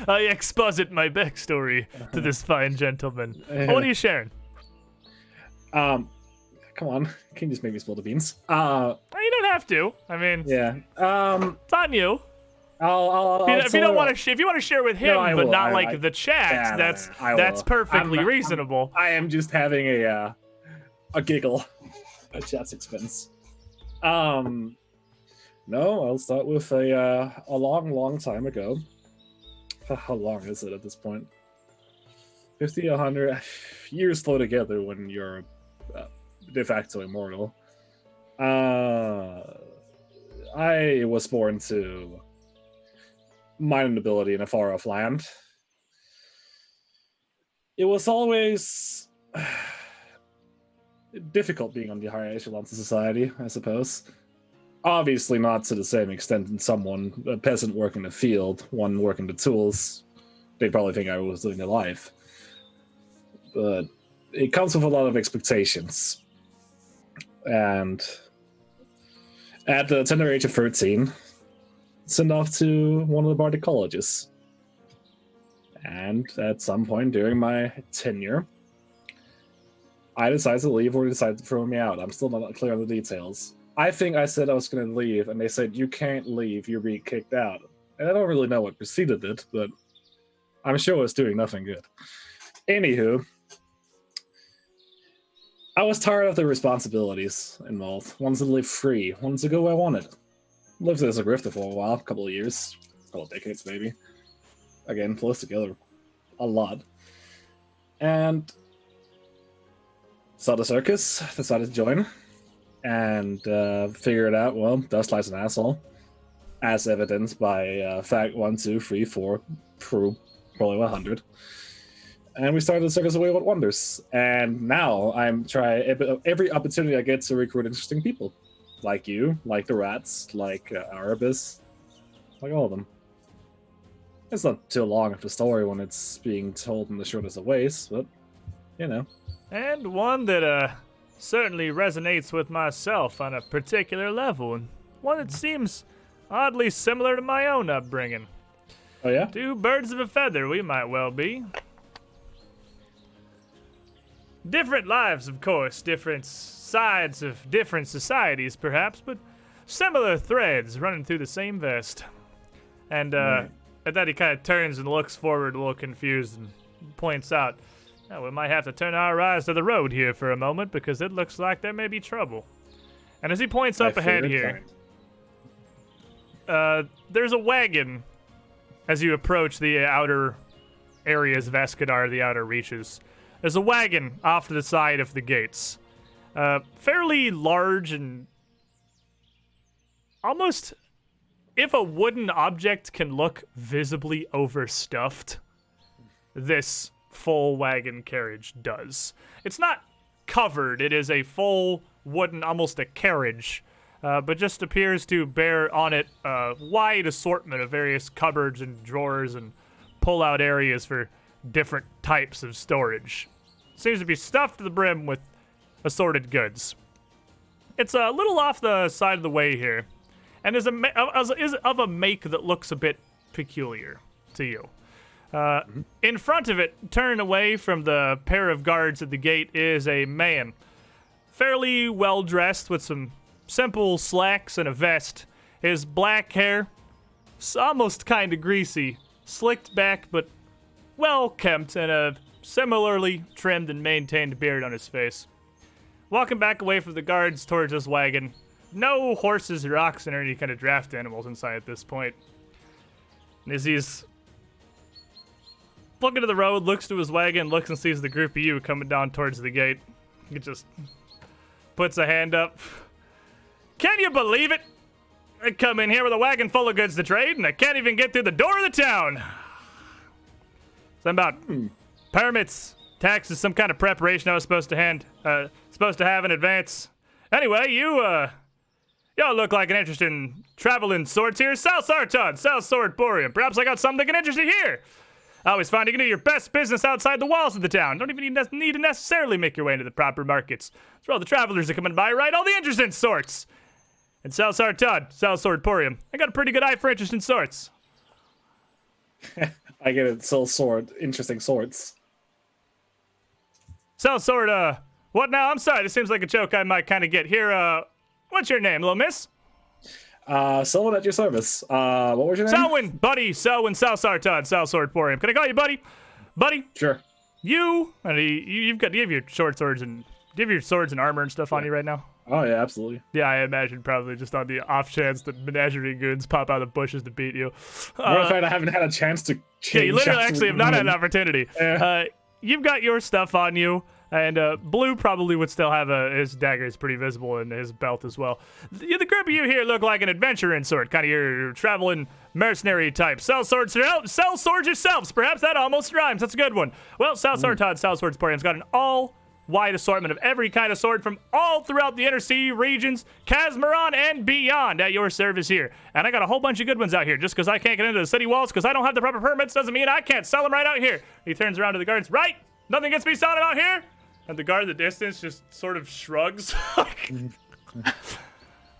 I exposit my backstory to this fine gentleman. What are you sharing? Come on. Can you just make me spill the beans? You don't have to. I mean, Yeah. it's on you. If If you want to share with him, I but will. not I- the chat, Yeah, that's I that's will. perfectly I'm- reasonable. I am just having a giggle at chat's expense. No, I'll start with a long time ago. How long is it at this point? 50, 100 years flow together when you're de facto immortal. I was born to minor nobility in a far off land. It was always difficult being on the higher echelons of society, I suppose. Obviously not to the same extent in a peasant working the field, one working the tools. They'd probably think I was living a life. But it comes with a lot of expectations. And at the tender age of 13, sent off to one of the Bardic colleges. And at some point during my tenure, I decided to leave or they decided to throw me out. I'm still not clear on the details. I think I said I was going to leave, and they said, you can't leave, you're being kicked out. And I don't really know what preceded it, but I'm sure it's doing nothing good. Anywho, I was tired of the responsibilities involved. Wanted to live free. Wanted to go where I wanted. Lived as a grifter for a while, a couple of years. A couple of decades, maybe. Again, close together a lot. And saw the circus, decided to join. And figured out, well, Dustlight's an asshole. As evidenced by fact 1, 2, 3, 4, probably 100. And we started the Circus of Wayward Wonders. And now I'm trying every opportunity I get to recruit interesting people. Like you, like the rats, like Erebus, like all of them. It's not too long of a story when it's being told in the shortest of ways, but, And one that certainly resonates with myself on a particular level, and one that seems oddly similar to my own upbringing. Oh yeah? Two birds of a feather, we might well be. Different lives, of course, different sides of different societies, perhaps, but similar threads running through the same vest. And Right. at that, he kind of turns and looks forward, a little confused, and points out, "Oh, we might have to turn our eyes to the road here for a moment, because it looks like there may be trouble." And as he points up My ahead favorite here, kind. there's a wagon as you approach the outer areas of Escadar, the outer reaches. There's a wagon off to the side of the gates. Fairly large and almost, if a wooden object can look visibly overstuffed, this full wagon carriage does. It's not covered, it is a full wooden, almost a carriage, but just appears to bear on it a wide assortment of various cupboards and drawers and pull-out areas for different types of storage. Seems to be stuffed to the brim with assorted goods. It's a little off the side of the way here, and is of a make that looks a bit peculiar to you. In front of it, turned away from the pair of guards at the gate, is a man, fairly well dressed with some simple slacks and a vest. His black hair, almost kind of greasy, slicked back but well kempt, and a similarly trimmed and maintained beard on his face. Walking back away from the guards towards his wagon. No horses or oxen or any kind of draft animals inside at this point. And as he's looking to the road, looks to his wagon, looks and sees the group of you coming down towards the gate. He just puts a hand up. Can you believe it? I come in here with a wagon full of goods to trade, and I can't even get through the door of the town. Something about permits, taxes, some kind of preparation I was supposed to have in advance. Anyway, y'all look like an interest in traveling swords here. Sal Sartod, Sal Sword Borium. Perhaps I got something that can interest you here. I always find you can do your best business outside the walls of the town. Don't even need to necessarily make your way into the proper markets. It's where all the travelers are coming by, right? All the interesting sorts. And Sal Sartod, Sal Sword Borium. I got a pretty good eye for interesting sorts. I get it. Sell sword. Interesting swords. Sal Sword, what now? I'm sorry. This seems like a joke I might kind of get here. What's your name, little miss? Selwyn at your service. What was your name? Selwyn, buddy. Selwyn, Sal Sartod, Sal Sword Borium. Can I call you buddy? Buddy? Sure. You have your short swords and do you have your swords and armor and stuff on you right now? Oh yeah, absolutely. Yeah, I imagine probably just on the off chance that menagerie goons pop out of the bushes to beat you. Matter of fact, I haven't had a chance to change. Yeah, you literally after actually have not had an the opportunity. Yeah. You've got your stuff on you, and Blue probably would still have his dagger is pretty visible in his belt as well. The group of you here look like an adventuring sort, kind of your traveling mercenary type. Sell swords yourselves. Perhaps that almost rhymes. That's a good one. Well, Sal Sartod, Sal Swords Borium's got an all-wide assortment of every kind of sword from all throughout the Inner Sea regions, Casmaron, and beyond at your service here. And I got a whole bunch of good ones out here. Just because I can't get into the city walls because I don't have the proper permits doesn't mean I can't sell them right out here. He turns around to the guards. Right? Nothing gets me selling out here? And the guard in the distance just sort of shrugs.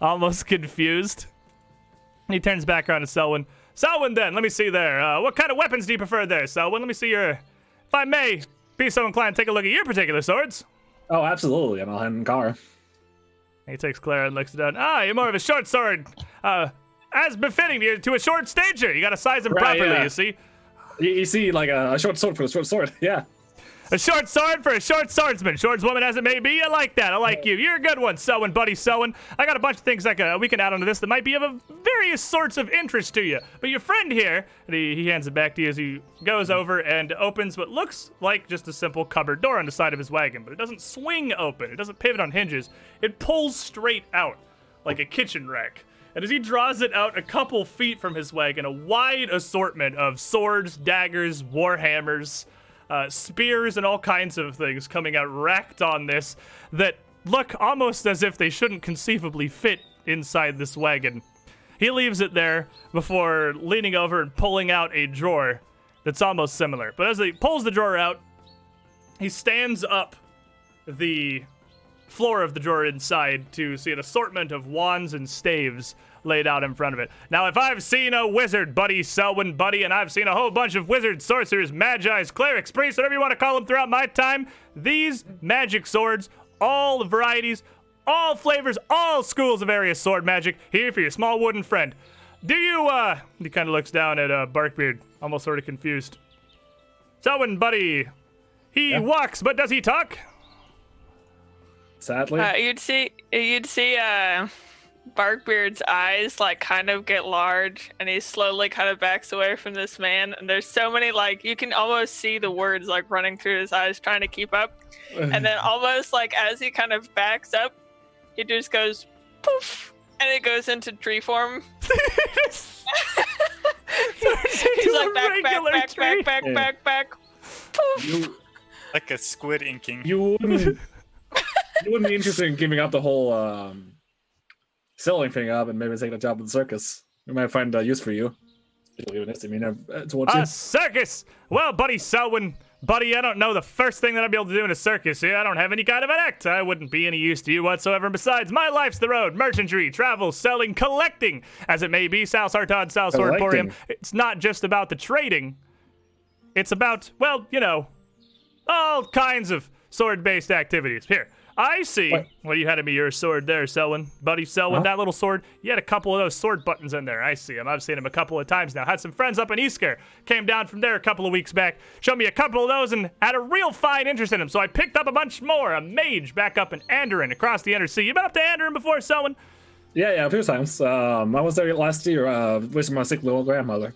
Almost confused. He turns back around to Selwyn. Selwyn, then, let me see there. What kind of weapons do you prefer there, Selwyn? Let me see if I may be so inclined to take a look at your particular swords. Oh, absolutely, and I'll hand him Car. He takes Clara and looks down. You're more of a short sword. As befitting to a short stager. You gotta size him properly, yeah. you see. You see, like a short sword for a short sword, yeah. A short sword for a short swordsman. Swordswoman as it may be. I like that. I like you. You're a good one, Selwyn, buddy Selwyn. I got a bunch of things we can add onto this that might be of various sorts of interest to you. But your friend here, and he hands it back to you as he goes over and opens what looks like just a simple cupboard door on the side of his wagon. But it doesn't swing open. It doesn't pivot on hinges. It pulls straight out like a kitchen rack. And as he draws it out a couple feet from his wagon, a wide assortment of swords, daggers, warhammers, spears and all kinds of things coming out racked on this that look almost as if they shouldn't conceivably fit inside this wagon. He leaves it there before leaning over and pulling out a drawer that's almost similar. But as he pulls the drawer out, he stands up the floor of the drawer inside to see an assortment of wands and staves laid out in front of it. Now, if I've seen a wizard, buddy, Selwyn, buddy, and I've seen a whole bunch of wizards, sorcerers, magi's, clerics, priests, whatever you want to call them throughout my time, these magic swords, all varieties, all flavors, all schools of various sword magic, here for your small wooden friend. Do you, he kind of looks down at Barkbeard, almost sort of confused. Selwyn, buddy, he walks, but does he talk? Sadly. You'd see Barkbeard's eyes like kind of get large, and he slowly kind of backs away from this man. And there's so many like you can almost see the words like running through his eyes, trying to keep up. And then almost like as he kind of backs up, he just goes poof, and it goes into tree form. He's like back, poof. Like a squid inking. You wouldn't be interested in giving up the whole selling thing up and maybe taking a job in the circus. We might find use for you. Circus! Well, buddy Selwyn, buddy, I don't know the first thing that I'd be able to do in a circus. I don't have any kind of an act. I wouldn't be any use to you whatsoever. Besides, my life's the road. Merchantry, travel, selling, collecting. As it may be, Sal Sartod, Sal Sword Borium. It's not just about the trading. It's about, well, all kinds of sword-based activities. Here, I see. What? Well, you had me your sword there, Selwyn. Buddy Selwyn, Huh? that little sword, you had a couple of those sword buttons in there. I see him. I've seen him a couple of times now. Had some friends up in Easker. Came down from there a couple of weeks back. Showed me a couple of those and had a real fine interest in them. So I picked up a bunch more. A mage back up in Andoran across the Undersea. You been up to Andoran before, Selwyn? Yeah, a few times. I was there last year with my sick little grandmother.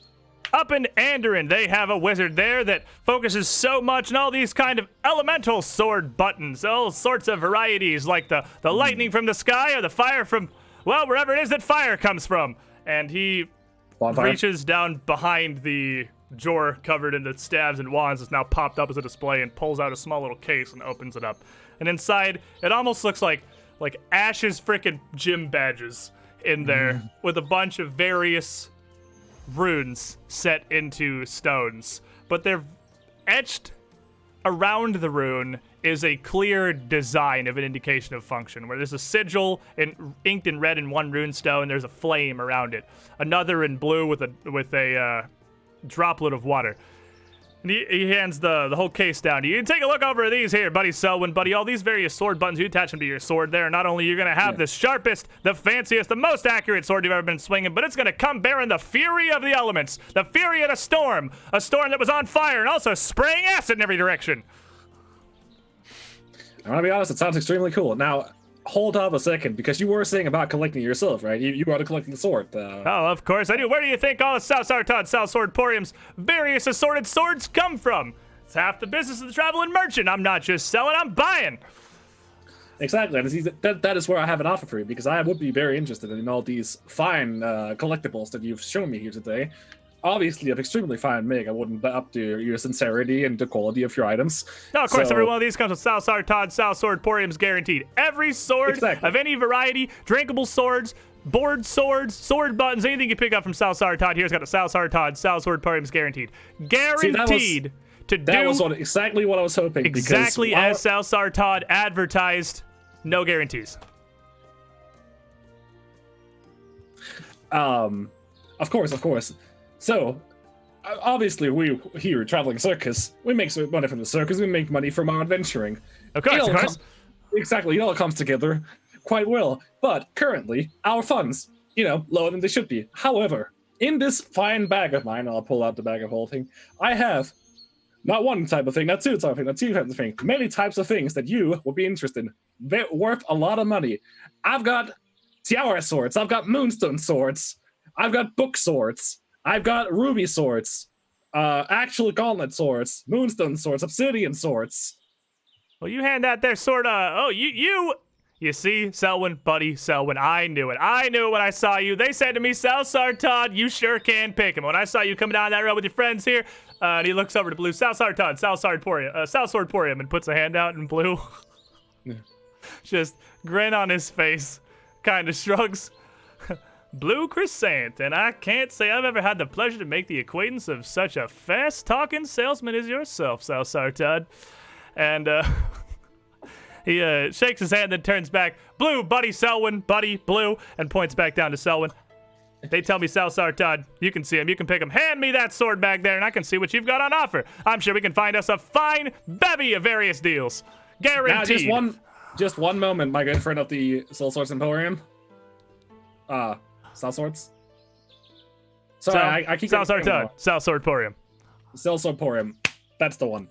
Up in Andoran, they have a wizard there that focuses so much on all these kind of elemental sword buttons, all sorts of varieties, like the lightning from the sky or the fire from, well, wherever it is that fire comes from. And he Bonfire. reaches down behind the drawer covered in the staves and wands that's now popped up as a display and pulls out a small little case and opens it up. And inside, it almost looks like Ash's frickin' gym badges in there with a bunch of various runes set into stones, but they're etched around the rune is a clear design of an indication of function, where there's a sigil inked in red in one rune stone, there's a flame around it, another in blue with a droplet of water. And he hands the whole case down to you. Take a look over these here, buddy Selwyn, buddy. All these various sword buttons, you attach them to your sword there. Not only are you going to have the sharpest, the fanciest, the most accurate sword you've ever been swinging, but it's going to come bearing the fury of the elements, the fury of the storm, a storm that was on fire and also spraying acid in every direction. I'm gonna be honest, it sounds extremely cool. Now, hold up a second, because you were saying about collecting yourself, right? You are collecting the sword. Oh, of course I do. Where do you think all of South Sartod, South Swordporium's various assorted swords come from? It's half the business of the traveling merchant. I'm not just selling, I'm buying. Exactly. And see, that is where I have an offer for you, because I would be very interested in all these fine collectibles that you've shown me here today. Obviously, of extremely fine make. I wouldn't bet up to your sincerity and the quality of your items. No, of course, So- every one of these comes with South Sartod, South Swordporium's guaranteed. Every sword Exactly. of any variety, drinkable swords, board swords, sword buttons, anything you pick up from South Sartod here's got a South Sartod, South Swordporium's guaranteed. Guaranteed to That do was exactly what I was hoping. because exactly while- as South Sartod advertised. No guarantees. Of course. So, obviously, we here, Traveling Circus, we make money from the circus, we make money from our adventuring. Of course, It all of course. Exactly, it all comes together quite well. But currently, our funds, lower than they should be. However, in this fine bag of mine, I'll pull out the bag of holding, I have not one type of thing, not two types of thing, not two types of thing, many types of things that you will be interested in. They're worth a lot of money. I've got tiara swords, I've got moonstone swords, I've got book swords, I've got ruby swords, actual gauntlet swords, moonstone swords, obsidian swords. Well, you hand that there sword, you see, Selwyn, buddy, Selwyn, I knew it. I knew it when I saw you. They said to me, South Sartod, you sure can pick him. When I saw you coming down that road with your friends here, and he looks over to Blue, South Sartod, South Swordporium, and puts a hand out in Blue. Just grin on his face, kind of shrugs. Blue Crescent, and I can't say I've ever had the pleasure to make the acquaintance of such a fast-talking salesman as yourself, South Sartod. And, he shakes his hand, then turns back. Blue, buddy, Selwyn, buddy, Blue, and points back down to Selwyn. They tell me, South Sartod, you can see him, you can pick him. Hand me that sword back there, and I can see what you've got on offer. I'm sure we can find us a fine bevy of various deals. Guaranteed. Now, just one moment, my good friend of the Soul Swords Emporium. South Swords? Sorry, I keep South getting Sartod, South Swordporium. Soul Swordporium. That's the one.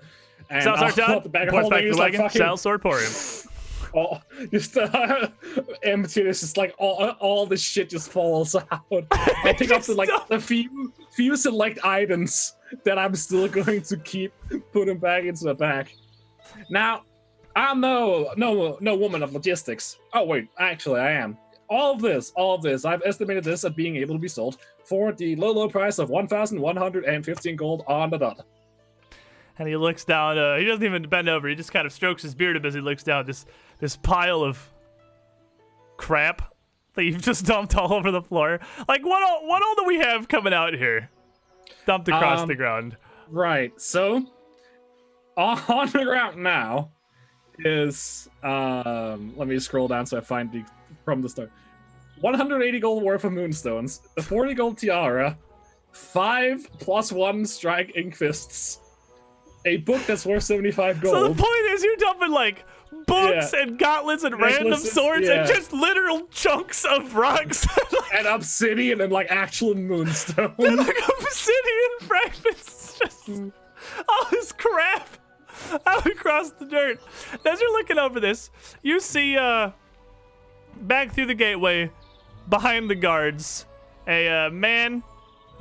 And South I'll pull out Sartod, the bag of points back holding, to it's the like wagon. fucking- South Swordporium. Oh, just empty. It's just like all this shit just falls out. I pick up the few select items that I'm still going to keep putting back into the bag. Now, I'm no woman of logistics. Oh wait, actually I am. All of this, I've estimated this at being able to be sold for the low price of 1,115 gold on the dot. And he looks down. He doesn't even bend over. He just kind of strokes his beard as he looks down this pile of crap that you've just dumped all over the floor. Like, what all do we have coming out here? Dumped across the ground. Right. So on the ground now is let me scroll down so I find from the start. 180 gold worth of moonstones, the 40 gold tiara, 5+1 strike ink fists, a book that's worth 75 gold. So the point is, you're dumping like books and gauntlets and random Necklaces, swords and yeah. just literal chunks of rocks. And obsidian and like actual moonstone. Like obsidian fragments. Just all this crap out across the dirt. As you're looking over this, you see back through the gateway behind the guards a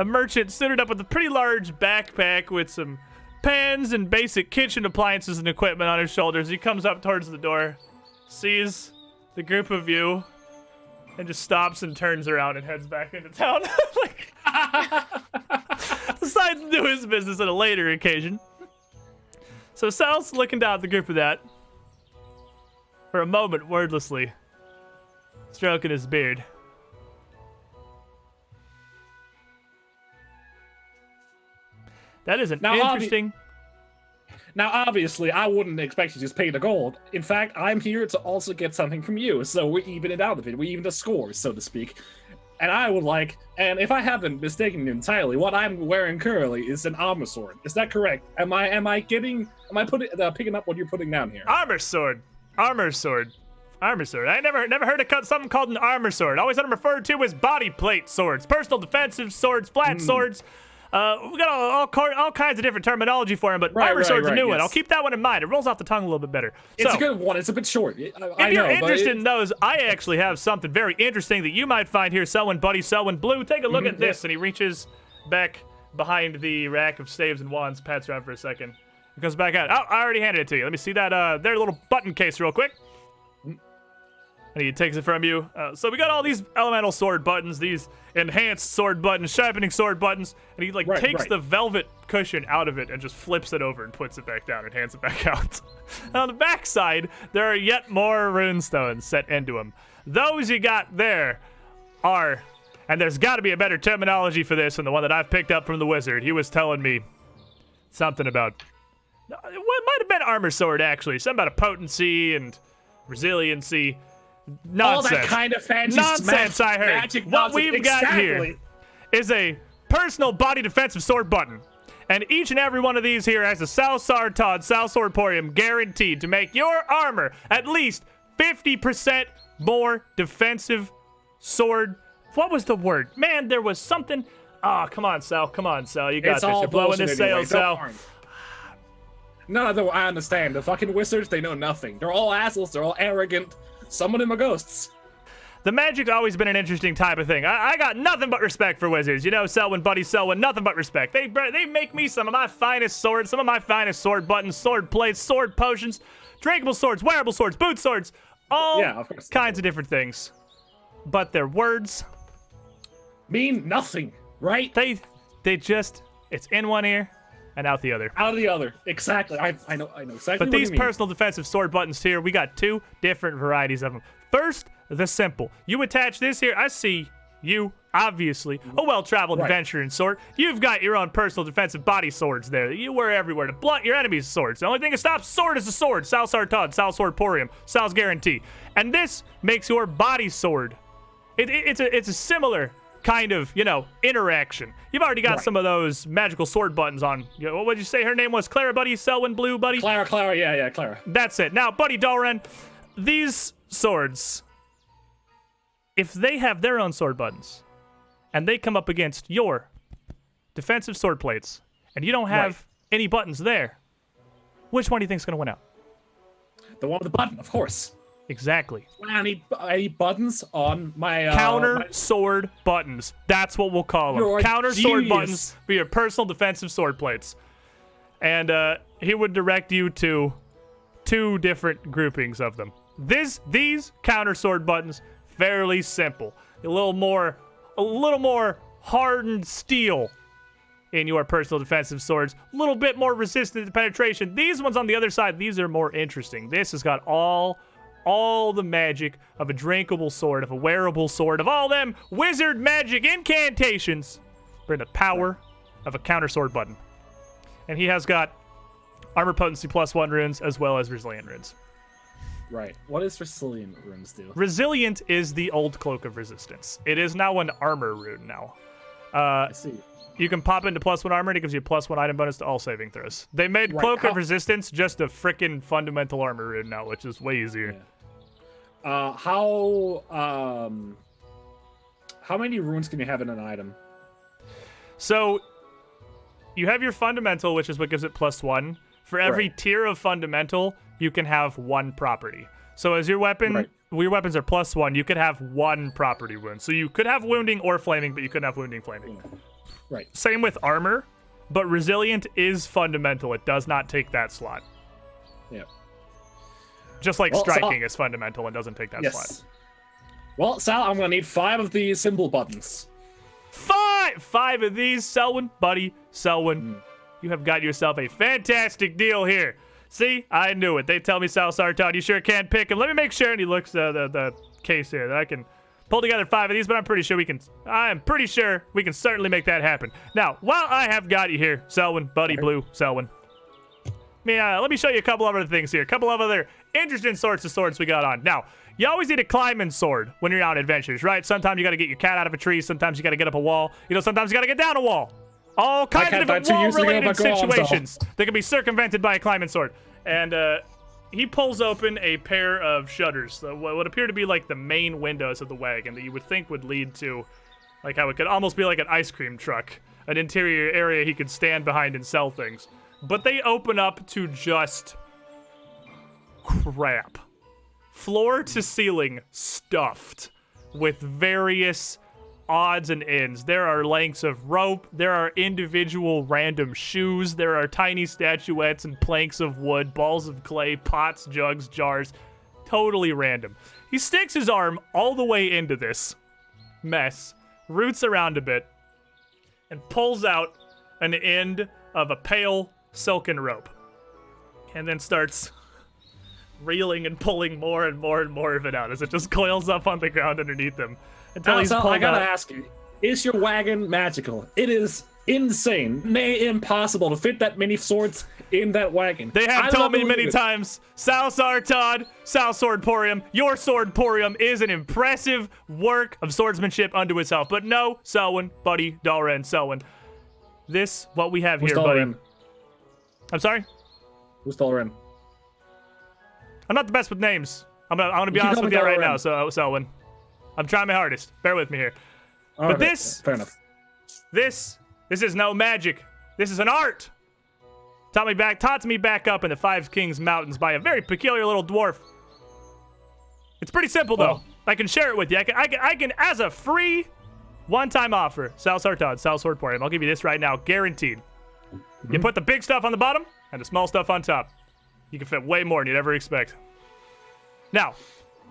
merchant suited up with a pretty large backpack with some pans and basic kitchen appliances and equipment on his shoulders. He comes up towards the door, sees the group of you, and just stops and turns around and heads back into town. Like, decides to do his business at a later occasion. So Sal's looking down at the group of that for a moment, wordlessly, stroking his beard. That is an interesting. Now, obviously, I wouldn't expect you to just pay the gold. In fact, I'm here to also get something from you, so we even it out a bit. We even the scores, so to speak. And I would like, and if I haven't mistaken entirely, what I'm wearing currently is an armor sword. Is that correct? Am I picking up what you're putting down here? Armor sword. I never heard of something called an armor sword. Always had them referred to as body plate swords, personal defensive swords, flat swords. We got all kinds of different terminology for him, but armor sword's a new one. yes. It's I'll keep that one in mind. It rolls off the tongue a little bit better. It's so, a good one. It's a bit short. If you're interested in those, I actually have something very interesting that you might find here. Selwyn, buddy, Selwyn, Blue, take a look at this. And he reaches back behind the rack of staves and wands, pats around for a second. He comes back out. Oh, I already handed it to you. Let me see that their little button case real quick. And he takes it from you. So we got all these elemental sword buttons, these enhanced sword buttons, sharpening sword buttons, and he takes the velvet cushion out of it and just flips it over and puts it back down and hands it back out. And on the back side, there are yet more runestones set into them. Those you got there are, and there's got to be a better terminology for this than the one that I've picked up from the wizard. He was telling me something about, what might have been armor sword actually, something about a potency and resiliency. Nonsense. All that kind of fancy nonsense I heard. Magic what nonsense. we've got here is a personal body defensive sword button. And each and every one of these here has a Sal Sartod, Sal Swordporium guaranteed to make your armor at least 50% more defensive sword. What was the word? Man, there was something. Oh, come on, Sal. You got It's this. all You're blowing this sail, anyway. Sal. No, I understand. The fucking wizards, they know nothing. They're all assholes. They're all arrogant. Some of them are ghosts. The magic's always been an interesting type of thing. I got nothing but respect for wizards. You know, Selwyn, buddy, Selwyn, nothing but respect. They make me some of my finest swords, some of my finest sword buttons, sword plates, sword potions, drinkable swords, wearable swords, boot swords, all kinds of different things. But their words mean nothing, right? They just, it's in one ear and out the other. Out of the other. Exactly. I know exactly But what these you mean. personal defensive sword buttons here, we got two different varieties of them. First, the simple. You attach this here. I see you, obviously, a well-traveled adventuring sword. You've got your own personal defensive body swords there that you wear everywhere to blunt your enemy's swords. The only thing that stops sword is a sword. Sal Sartod, Sal Swordporium, Sal's guarantee. And this makes your body sword. It's a similar kind of, interaction. You've already got some of those magical sword buttons on. What would you say her name was? Clara, buddy? Selwyn, Blue, buddy? Clara, yeah, Clara. That's it. Now, buddy Dalren, these swords, if they have their own sword buttons, and they come up against your defensive sword plates, and you don't have any buttons there, which one do you think is going to win out? The one with the button, of course. Exactly. I need buttons on my counter sword buttons. That's what we'll call them. You're counter genius. sword buttons for your personal defensive sword plates. And he would direct you to two different groupings of them. These counter sword buttons, fairly simple. A little more hardened steel in your personal defensive swords. A little bit more resistant to penetration. These ones on the other side, these are more interesting. This has got all the magic of a drinkable sword, of a wearable sword, of all them wizard magic incantations for the power of a counter sword button. And he has got armor potency +1 runes as well as resilient runes. Right. What does resilient runes do? Resilient is the old cloak of resistance. It is now an armor rune now. I see. You can pop into +1 armor, and it gives you a +1 item bonus to all saving throws. They made Right, Cloak how- of Resistance just a freaking fundamental armor rune now, which is way easier. Yeah. How many runes can you have in an item? So, you have your fundamental, which is what gives it +1. For every Right. tier of fundamental, you can have one property. So as your weapon, Right. your weapons are +1, you could have one property wound. So you could have wounding or flaming, but you couldn't have wounding flaming. Right. Same with armor, but resilient is fundamental. It does not take that slot. Yeah. Just like Well, striking is fundamental and doesn't take that Yes. slot. Well, Sal, I'm gonna need 5 of these symbol buttons. Five of these, Selwyn, buddy, Selwyn. You have got yourself a fantastic deal here. See, I knew it. They tell me Sal Sartad, you sure can pick him. Let me make sure, and he looks the case here, that I can pull together 5 of these, but I'm pretty sure we can certainly make that happen. Now, while I have got you here, Selwyn, buddy, Blue, Selwyn, let me show you a couple of other things here. A couple of other interesting sorts of swords we got on. Now, you always need a climbing sword when you're out on adventures, right? Sometimes you got to get your cat out of a tree. Sometimes you got to get up a wall. Sometimes you got to get down a wall. All kinds of cat different died 2 years ago, wall-related but go on, Sal. situations that can be circumvented by a climbing sword. And he pulls open a pair of shutters, what would appear to be like the main windows of the wagon that you would think would lead to, like how it could almost be like an ice cream truck, an interior area he could stand behind and sell things. But they open up to just crap. Floor to ceiling stuffed with various odds and ends. There are lengths of rope, there are individual random shoes, there are tiny statuettes and planks of wood, balls of clay, pots, jugs, jars. Totally random. He sticks his arm all the way into this mess, roots around a bit, and pulls out an end of a pale silken rope. And then starts reeling and pulling more and more and more of it out as it just coils up on the ground underneath him until he's Sal, pulled I gotta out. ask you, is your wagon magical? It is insane, nay impossible to fit that many swords in that wagon. They have I told don't me believe many it. times, Sal Sartad, Sal Swordporium, your Swordporium is an impressive work of swordsmanship unto itself. But no, Selwyn, buddy, Dalren, Selwyn. This, what we have Who's here, buddy. Dalren? I'm sorry? Who's Dalren? I'm not the best with names. I'm gonna be You can honest call with me you right Dalren. now, Selwyn. I'm trying my hardest. Bear with me here. All But right, this- fair enough. This is no magic. This is an art. Taught me back up in the Five Kings Mountains by a very peculiar little dwarf. It's pretty simple though. Oh. I can share it with you. I can as a free one-time offer. Sal Sartad, Sal Swordporium. I'll give you this right now, guaranteed. You put the big stuff on the bottom and the small stuff on top. You can fit way more than you'd ever expect. Now,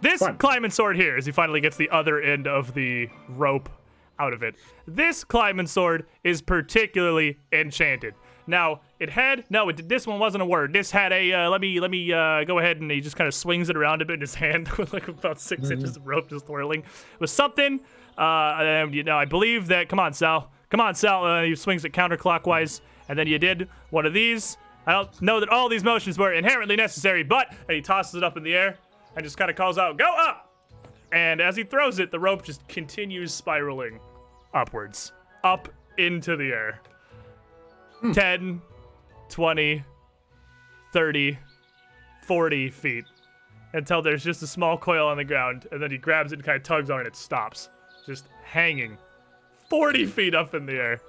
this Fine. climbing sword here, as he finally gets the other end of the rope out of it. This climbing sword is particularly enchanted. Now, this one wasn't a word. This had a, let me go ahead, and he just kind of swings it around a bit in his hand with like about 6 inches of rope just whirling. It was something, I believe that, come on, Sal, he swings it counterclockwise, and then you did one of these. I don't know that all these motions were inherently necessary, but, and he tosses it up in the air and just kind of calls out, "Go up!" And as he throws it, the rope just continues spiraling upwards, up into the air. 10, 20, 30, 40 feet until there's just a small coil on the ground, and then he grabs it and kind of tugs on it and it stops. Just hanging 40 feet up in the air.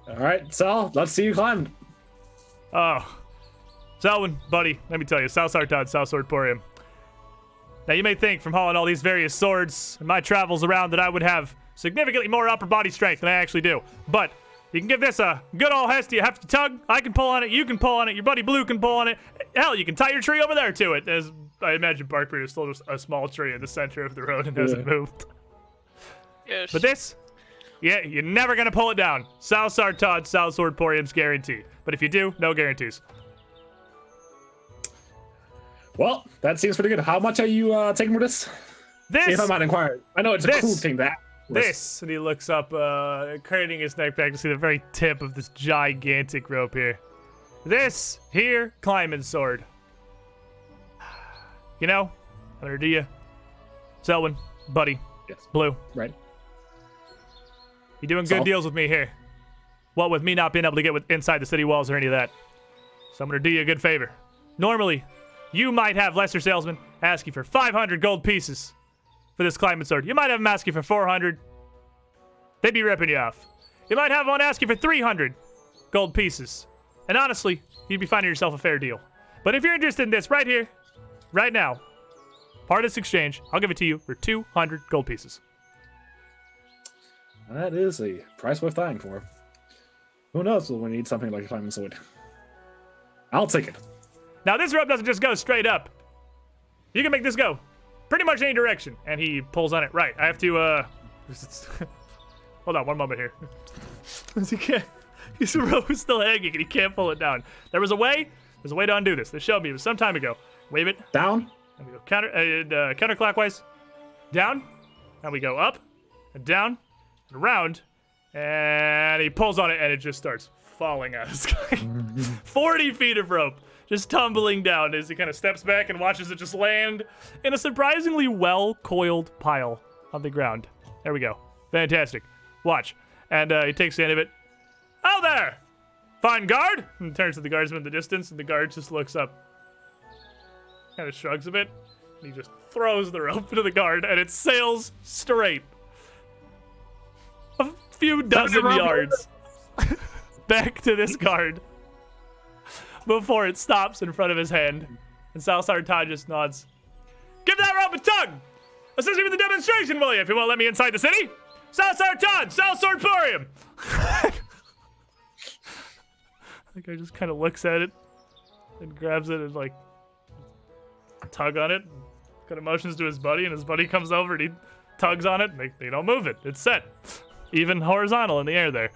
All right, Sal, let's see you climb. Oh. Selwyn, buddy, let me tell you, Sal Sartad, Sal Swordporium. Now, you may think from hauling all these various swords and my travels around that I would have significantly more upper body strength than I actually do. But you can give this a good old hefty tug. I can pull on it, you can pull on it, your buddy Blue can pull on it. Hell, you can tie your tree over there to it. As I imagine Barkbeard is still just a small tree in the center of the road and hasn't moved. Yes. But this, yeah, you're never going to pull it down. Sal Sartad, Sal Swordporium's guarantee. But if you do, no guarantees. Well, that seems pretty good. How much are you taking for this? If I might inquire. I know it's a cool thing that. This, and he looks up, craning his neck back to see the very tip of this gigantic rope here. This here climbing sword. You know, or do you? Selwyn, buddy, Yes. Blue. Right. You doing So? good deals with me here. What with me not being able to get inside the city walls or any of that. So I'm going to do you a good favor. Normally, you might have lesser salesmen ask you for 500 gold pieces for this climate sword. You might have them ask you for 400. They'd be ripping you off. You might have one ask you for 300 gold pieces. And honestly, you'd be finding yourself a fair deal. But if you're interested in this right here, right now, part of this exchange, I'll give it to you for 200 gold pieces. That is a price worth dying for. Who knows when we need something like a climbing sword. I'll take it. Now, this rope doesn't just go straight up. You can make this go pretty much any direction. And he pulls on it. Right. I have to, hold on one moment here. He can't. His rope is still hanging and he can't pull it down. There's a way to undo this. They showed me. It was some time ago. Wave it. Down. And we go counterclockwise. Down. And we go up. And down. And around. And he pulls on it and it just starts falling out of the sky. 40 feet of rope just tumbling down as he kind of steps back and watches it just land in a surprisingly well-coiled pile on the ground. There we go. Fantastic. Watch. And he takes the end of it. Oh, there! Fine guard! And turns to the guardsman in the distance, and the guard just looks up. Kind of shrugs a bit. And he just throws the rope to the guard, and it sails straight. A few dozen yards back to this guard before it stops in front of his hand. And Salsar Todd just nods. Give that rope a tug! Assist me with the demonstration, will you, if you won't let me inside the city? Salsar Todd, Salsar Emporium! The guy just kind of looks at it and grabs it and, like, tug on it. Kind of motions to his buddy, and his buddy comes over and he tugs on it, and they don't move it. It's set. Even horizontal in the air there.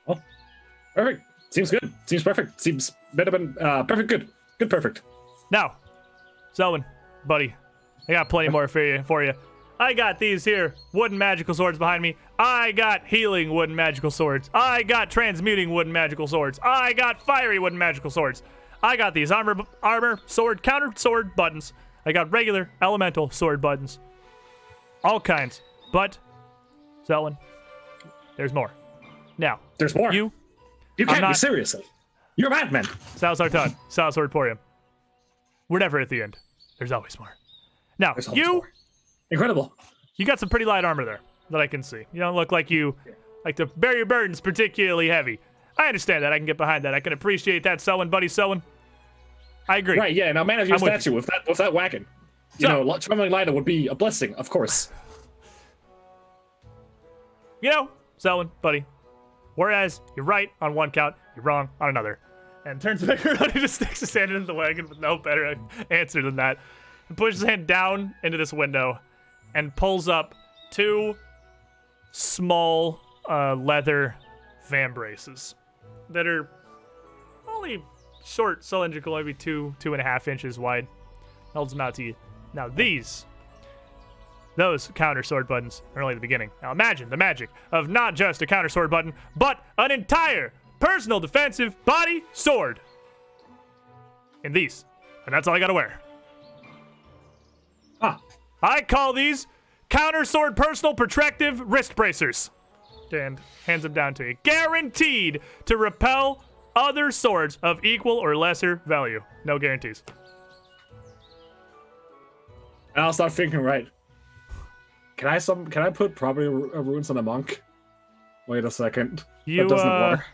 Oh, perfect. Seems good. Seems perfect. Seems better than perfect. Good. Good. Perfect. Now, Selwyn, buddy, I got plenty more for you. I got these here wooden magical swords behind me. I got healing wooden magical swords. I got transmuting wooden magical swords. I got fiery wooden magical swords. I got these armor, sword, counter sword buttons. I got regular elemental sword buttons. All kinds. But, Selwyn, there's more. Now, There's more. You can't be serious. You're a madman. Salazar Todd, Salazar Emporium. We're never at the end. There's always more. Now, There's always more. Incredible. You got some pretty light armor there that I can see. You don't look like you like to bear your burdens particularly heavy. I understand that. I can get behind that. I can appreciate that, Selwyn, buddy, Selwyn. I agree. Right, yeah. Now manage your I'm with statue with that wagon. You So- know, traveling lighter would be a blessing, of course. You know, Selwyn, buddy. Whereas you're right on one count, you're wrong on another. And turns back around and just sticks his hand into the wagon with no better answer than that. And pushes his hand down into this window and pulls up two small leather van braces that are only short, cylindrical, maybe 2.5 inches wide. Holds them out to you. Now those counter sword buttons are only the beginning. Now imagine the magic of not just a counter sword button, but an entire personal defensive body sword. In these. And that's all I gotta wear. Ah, I call these counter sword personal protective wrist bracers. And hands them down to you. Guaranteed to repel other swords of equal or lesser value. No guarantees. and I'll start thinking. Right. Can I put property runes on a monk? Wait a second. You that doesn't work.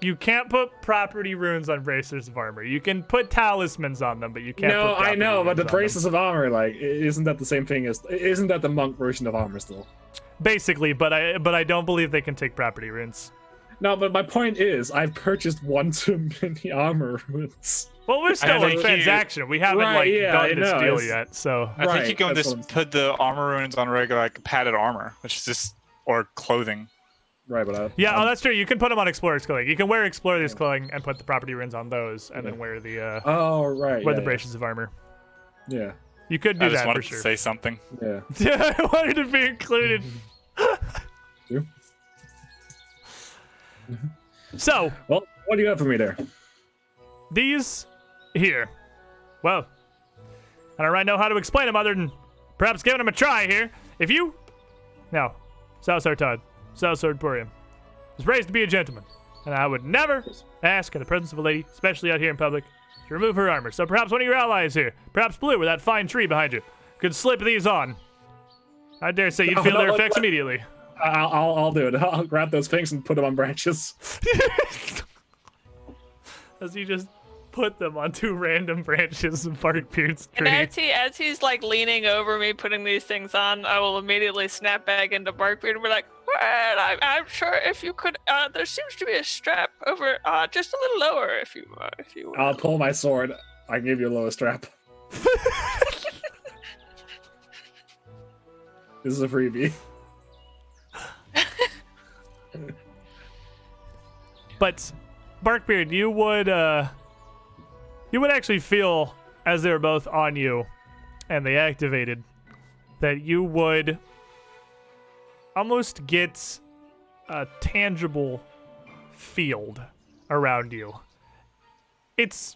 You can't put property runes on bracers of armor. You can put talismans on them, but you can't. No, put I property know, but runes the on them. braces of armor, like, isn't that the same thing as? Isn't that the monk version of armor still? Basically, but I don't believe they can take property runes. No, but my point is, I've purchased one too many armor runes. Well, we're still in think transaction. We haven't Right, yeah, done I this know, deal it's- yet, so I think you can that's just what I'm- put the armor runes on regular like padded armor, which is just or clothing. Right, but yeah. Oh, that's true. You can put them on explorer's clothing. You can wear explorer's clothing and put the property runes on those, and then wear the oh right, wear yeah, the braces of armor. Yeah, You could do I just that wanted for to sure. say something. yeah. Yeah, I wanted to be included. You? So, Well, what do you have for me there? these here. Well, I don't really know how to explain them other than perhaps giving them a try here. If you Now, Sal Sartad, Sal Swordporium, was raised to be a gentleman, and I would never ask in the presence of a lady, especially out here in public, to remove her armor. So perhaps one of your allies here, perhaps Blue with that fine tree behind you, could slip these on. I dare say you'd feel their effects immediately. I'll do it. I'll grab those things and put them on branches. As you just put them on 2 random branches of Barkbeard's tree. And as he's like leaning over me, putting these things on, I will immediately snap back into Barkbeard and be like, "Well, I'm sure if you could, there seems to be a strap over, just a little lower, if you would." I'll pull my sword. I can give you a lower strap. This is a freebie. But Barkbeard, you would actually feel, as they were both on you and they activated, that you would almost get a tangible field around you. It's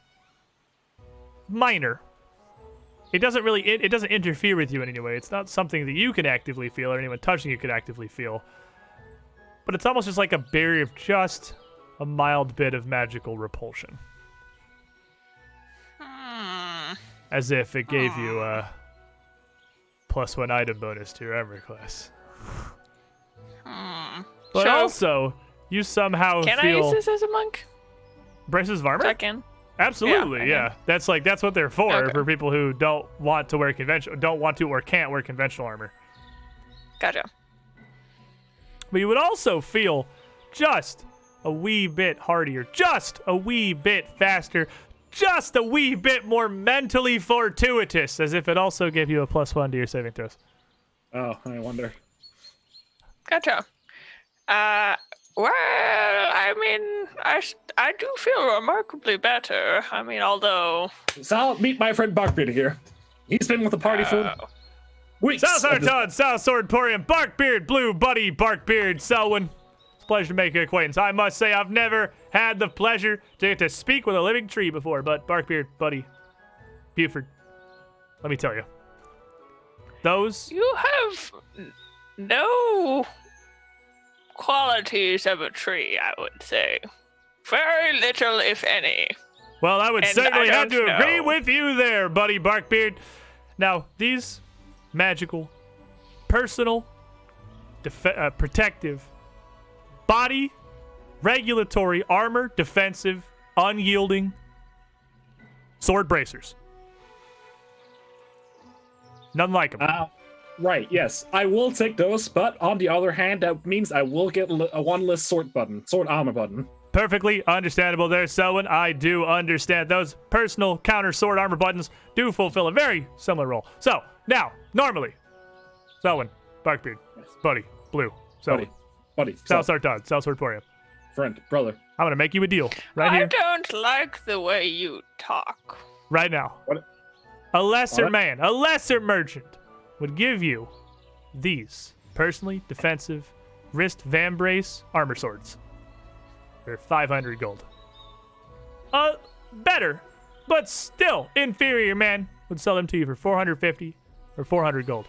minor. It doesn't really it doesn't interfere with you in any way. It's not something that you can actively feel or anyone touching you could actively feel. But it's almost just like a barrier of just a mild bit of magical repulsion. As if it gave you a +1 item bonus to your armor class. But So- also, you somehow Can I feel use this as a monk? braces of armor? I can. Absolutely, Yeah, yeah. That's what they're for, Okay. for people who don't want to or can't wear conventional armor. Gotcha. But you would also feel just a wee bit hardier, just a wee bit faster, just a wee bit more mentally fortuitous, as if it also gave you a +1 to your saving throws. Oh, I wonder. Gotcha. Well, I mean, I do feel remarkably better. I mean, although... Sal, meet my friend Barkbeard here. He's been with the party for weeks. Sal Sartad, Sal Swordporium, Barkbeard, Blue Buddy, Barkbeard, Selwyn. It's a pleasure to make your acquaintance. I must say I've never had the pleasure to get to speak with a living tree before, but Barkbeard, Buddy, Buford, let me tell you. Those... You have no qualities of a tree, I would say. Very little, if any. Well, I would And certainly I have to don't agree know. with you there, Buddy Barkbeard. Now, these magical, personal, protective, body, regulatory, armor, defensive, unyielding sword bracers. None like them. Right, yes. I will take those, but on the other hand, that means I will get a 1 less sword armor button. Perfectly understandable there, Selwyn. I do understand those personal counter sword armor buttons do fulfill a very similar role. So, now, normally, Selwyn, Barkbeard, Buddy, Blue, Selwyn, Buddy, Sal Sal, Sartad, Sal Swordporium. friend, brother. I'm going to make you a deal right I here, don't like the way you talk. right now. What? A lesser What? man, a lesser merchant would give you these personally defensive wrist vambrace armor swords. They're 500 gold. A better, but still inferior man would sell them to you for 450 or 400 gold.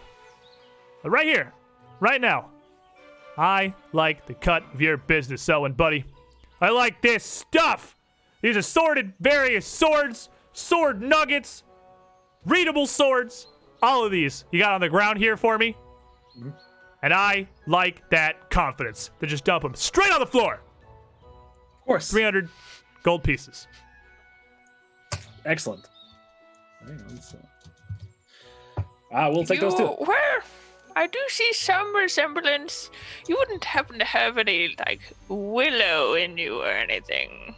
But right here, right now, I like the cut of your business, Selwyn, buddy. I like this stuff. These assorted various swords, sword nuggets, readable swords, all of these you got on the ground here for me. And I like that confidence to just dump them straight on the floor. Of course. 300 gold pieces. Excellent. Hang on, so. We'll take those too. Well, I do see some resemblance. You wouldn't happen to have any, like, willow in you or anything.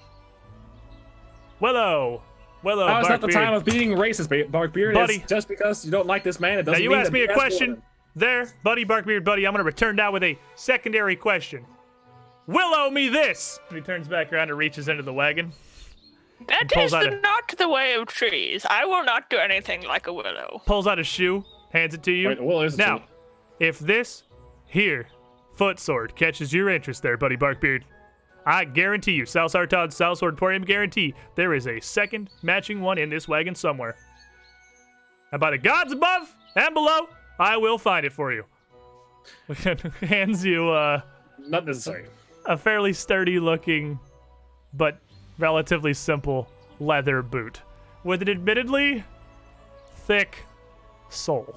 Willow, Now it's not the Barkbeard. time of being racist, Barkbeard. Buddy. It's just because you don't like this man, it Now doesn't you mean asked that me he a has to question order. there, buddy, Barkbeard, buddy. I'm going to return now with a secondary question. Willow me this. And he turns back around and reaches into the wagon. That pulls is out a- not the way of trees. I will not do anything like a willow. Pulls out a shoe, hands it to you. Wait, well, is it Now, true? if this here foot sword catches your interest there, buddy Barkbeard, I guarantee you, Sal Sartad, Sal Swordporium guarantee, there is a second matching one in this wagon somewhere. And by the gods above and below, I will find it for you. hands you Not necessary. a fairly sturdy-looking, but relatively simple leather boot with an admittedly thick sole.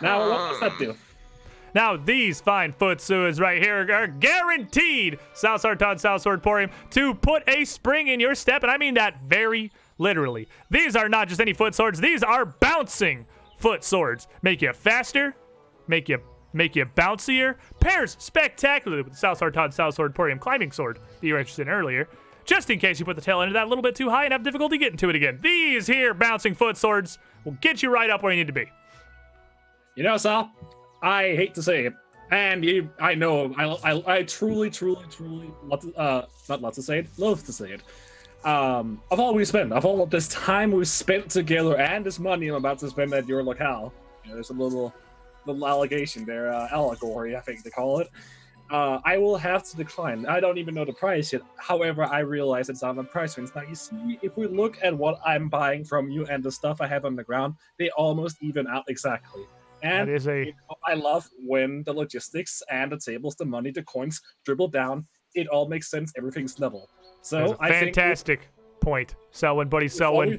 Now, what does that do? Now, these fine footsuas right here are guaranteed, South Sartan South Sword Porium, to put a spring in your step, and I mean that very literally. These are not just any foot swords, these are bouncing foot swords. Make you faster, make you bouncier, pairs spectacularly with the South Sartan South Sword Porium climbing sword that you were interested in earlier, just in case you put the tail end of that a little bit too high and have difficulty getting to it again. These here bouncing foot swords will get you right up where you need to be. You know, Sal, I hate to say it, and I know I truly love to say it. Of all this time we spent together and this money I'm about to spend at your locale, there's a little allegation there, allegory, I think they call it. I will have to decline. I don't even know the price yet. However, I realize it's on the price range. Now, you see, if we look at what I'm buying from you and the stuff I have on the ground, they almost even out exactly. And That is a I love when the logistics and the tables, the money, the coins dribble down. It all makes sense. Everything's level. So a fantastic point. Selwyn, buddy, Selwyn.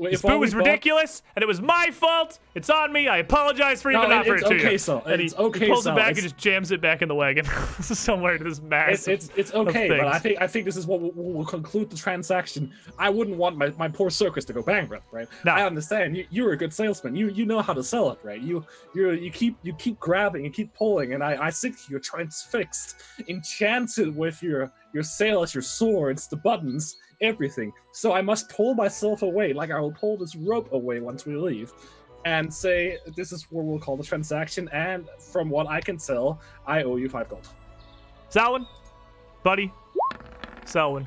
This boot was ridiculous, and it was my fault. It's on me. I apologize for even offering it to you. So And it's he okay. pulls so it back and just jams it back in the wagon somewhere to this mass. It's okay, but things. I think this is what will conclude the transaction. I wouldn't want my poor circus to go bankrupt, right? No. I understand. You're a good salesman. You know how to sell it, right? You keep grabbing, you keep pulling, and I sit here transfixed, enchanted with your sails, your swords, the buttons, everything. So I must pull myself away, like I will pull this rope away once we leave, and say this is what we'll call the transaction. And from what I can tell, I owe you 5 gold. Selwyn, buddy, Selwyn.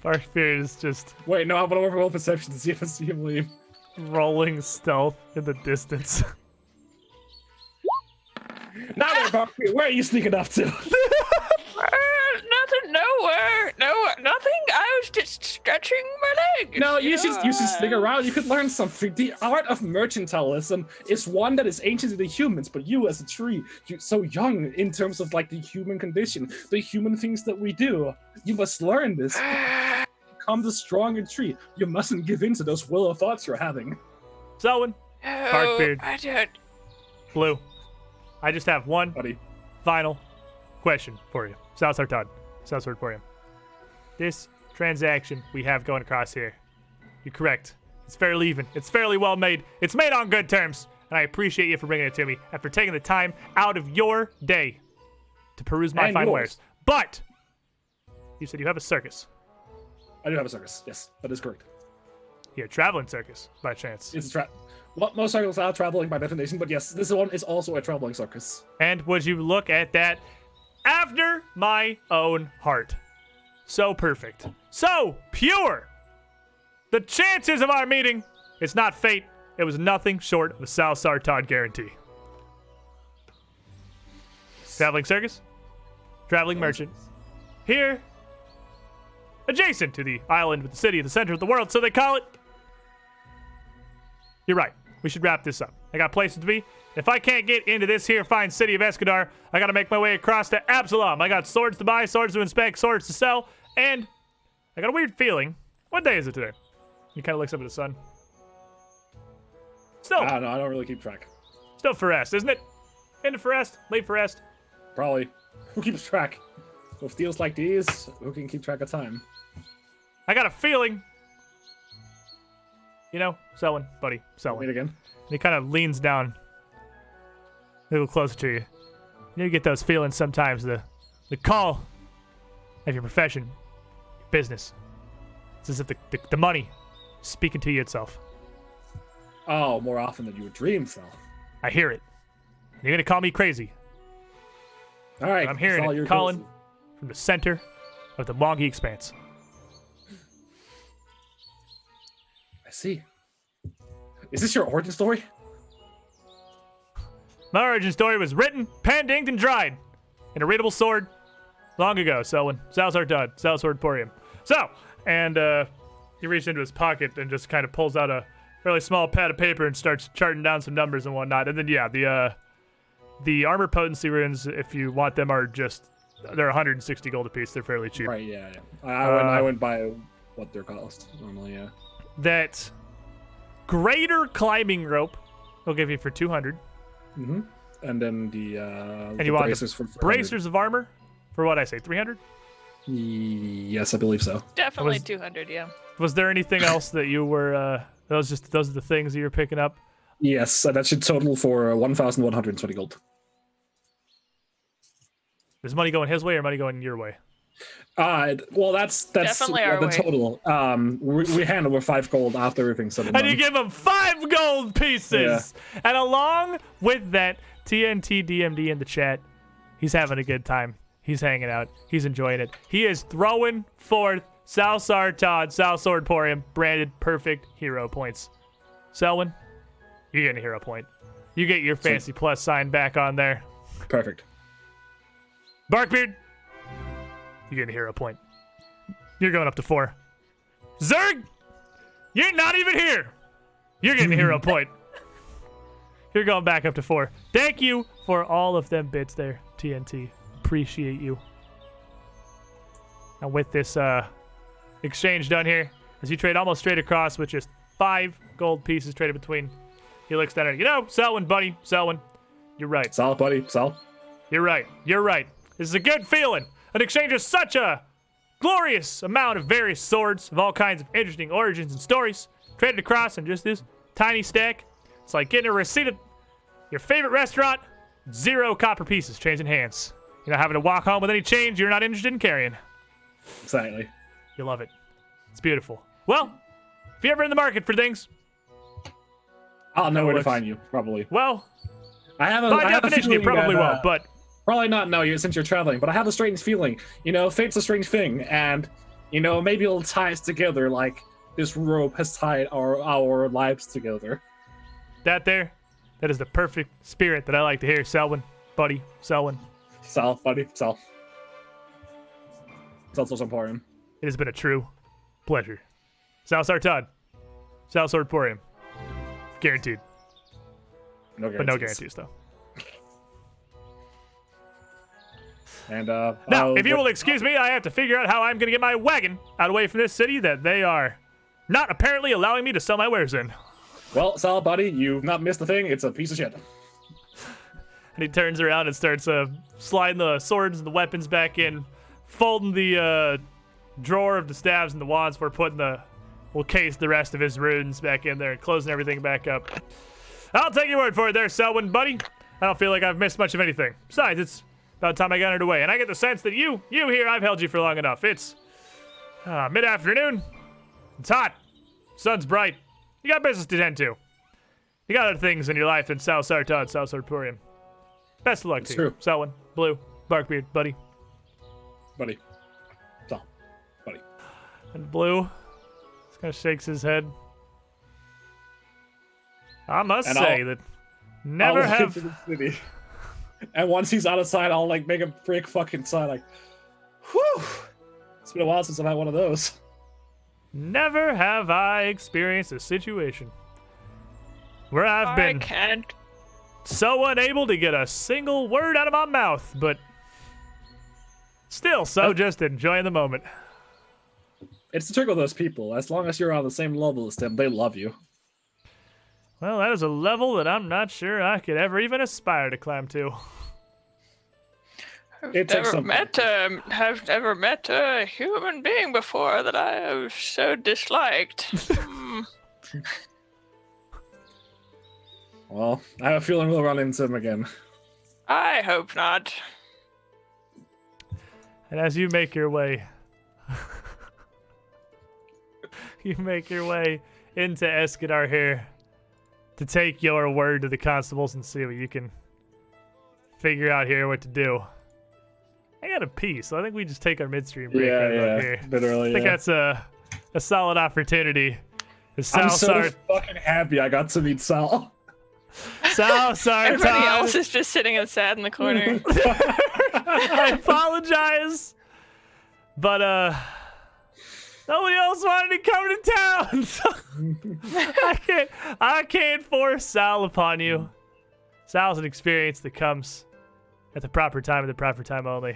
Barkbeard is just Wait, no, I'm gonna roll perception to see if I see him leave. rolling stealth in the distance. Now then, Barkbeard, where are you sneaking up to? Nothing, nowhere. Nothing. I was just stretching my legs. No, you should stick around. You could learn something. The art of mercantilism is one that is ancient to the humans, but you as a tree, you're so young in terms of like the human condition, the human things that we do. You must learn this. Become the stronger tree. You mustn't give in to those willow thoughts you're having. Selwyn, Barkbeard. I don't. Blue, I just have one Buddy. final question for you. South Sartan, South Sword Porium. This transaction we have going across here, you're correct. It's fairly even. It's fairly well made. It's made on good terms. And I appreciate you for bringing it to me after taking the time out of your day to peruse my And fine yours. wares. But you said you have a circus. I do have a circus. Yes, that is correct. You're a traveling circus, by chance. It's a well, most circles are traveling by definition, but yes, this one is also a traveling circus. And would you look at that? After my own heart. So perfect. So pure. The chances of our meeting, it's not fate. It was nothing short of a South Sartan guarantee. Traveling circus. Traveling merchant. Here. Adjacent to the island with the city at the center of the world, so they call it. You're right. We should wrap this up. I got places to be. If I can't get into this here fine city of Escadar, I gotta make my way across to Absalom. I got swords to buy, swords to inspect, swords to sell, and I got a weird feeling. What day is it today? He kind of looks up at the sun. Still, I don't know. I don't really keep track. still Forest, isn't it? End of Forest, late Forest. Probably. Who keeps track? With deals like these, who can keep track of time? I got a feeling. You know, Selwyn, buddy, Wait Selwyn. again. And he kind of leans down a little closer to you. You know, you get those feelings sometimes, the call of your profession, your business. It's as if the money is speaking to you itself. Oh, more often than you would dream, Sal. I hear it. And you're going to call me crazy. All right. But I'm hearing Sal, it you're calling close. from the center of the Longy Expanse. I see. Is this your origin story? My origin story was written, penned, inked, and dried in a readable sword long ago. Selwyn, South Sword Dud, South Sword Porium. So, and he reaches into his pocket and just kind of pulls out a fairly small pad of paper and starts charting down some numbers and whatnot. And then yeah, the armor potency runes, if you want them, are just they're 160 gold apiece. They're fairly cheap. Right, yeah. I wouldn't buy what they're cost normally, yeah. That greater climbing rope will give you for 200. Mm-hmm. And then the you want bracers the for 400. bracers of armor for what I say, 300? Yes, I believe so. Definitely Was- 200, yeah. Was there anything else that you were those are the things that you're picking up? Yes, that should total for 1,120 gold. Is money going his way or money going your way? Well, that's Definitely our the way. total. We hand over 5 gold after everything's said and And you done. give him 5 gold pieces. And along with that, TNT DMD in the chat, he's having a good time. He's hanging out. He's enjoying it. He is throwing forth Salsar Todd, Sal Swordporium, branded perfect hero points. Selwyn, you're getting a hero point. You get your fancy plus sign back on there. Perfect. Barkbeard, you get a hero point. You're going up to 4. Zerg, you're not even here. You're getting a hero point. You're going back up to 4. Thank you for all of them bits there, TNT. Appreciate you. Now with this exchange done here, as you trade almost straight across with just 5 gold pieces traded between, he looks down at it. You know, Selwyn, buddy, Selwyn, you're right. Sal, buddy, Sal. You're right. You're right. This is a good feeling. An exchange of such a glorious amount of various swords of all kinds of interesting origins and stories traded across in just this tiny stack. It's like getting a receipt at your favorite restaurant, 0 copper pieces changing hands. You're not having to walk home with any change you're not interested in carrying. Exactly. You love it. It's beautiful. Well, if you're ever in the market for things, I'll know where to looks- find you, probably. well, I have by definition, you probably won't, but Probably not know you since you're traveling, but I have a strange feeling. You know, fate's a strange thing, and, you know, maybe it'll tie us together like this rope has tied our lives together. that is the perfect spirit that I like to hear, Selwyn, buddy, Selwyn. Sal, buddy, Sal. Sal's also important. It has been a true pleasure. Sal Sartad, Sal Swordporium. Guaranteed, No but no guarantees. guarantees, though. And Now, if you will excuse me, I have to figure out how I'm going to get my wagon out away from this city that they are not apparently allowing me to sell my wares in. well, Sal, buddy, you've not missed a thing. It's a piece of shit. And he turns around and starts sliding the swords and the weapons back in, folding the drawer of the staves and the wands for putting we'll case the rest of his runes back in there and closing everything back up. I'll take your word for it there, Selwyn, buddy. I don't feel like I've missed much of anything. Besides, it's about time I got it away. And I get the sense that you here, I've held you for long enough. It's mid-afternoon. It's hot. Sun's bright. You got business to tend to. You got other things in your life than Sal Sartad, Sal Sartorium. Best of luck to you. true. Selwyn, Blue, Barkbeard, buddy. Buddy. Sal, buddy. And Blue just kind of shakes his head. I must And say I'll- that never I'll look have into the city. And once he's out of sight, I'll like make a break fucking sign like, whew. It's been a while since I've had one of those. never have I experienced a situation where I've I been can't. so unable to get a single word out of my mouth, but still so just enjoying the moment. It's the trick with those people. As long as you're on the same level as them, they love you. Well, that is a level that I'm not sure I could ever even aspire to climb to. It takes some Have never met a human being before that I have so disliked. Well, I have a feeling we'll run into him again. I hope not. And as you make your way, into Eskedar here to take your word to the constables and see what you can figure out here what to do. I got a pee, so I think we just take our midstream break right about here. Literally. I think that's a solid opportunity. I'm so fucking happy I got to meet Sal. Sal Everybody else Sartad. is just sitting sad in the corner. I apologize. But Nobody else wanted to come to town. So I can't force Sal upon you. Sal's an experience that comes at the proper time and the proper time only.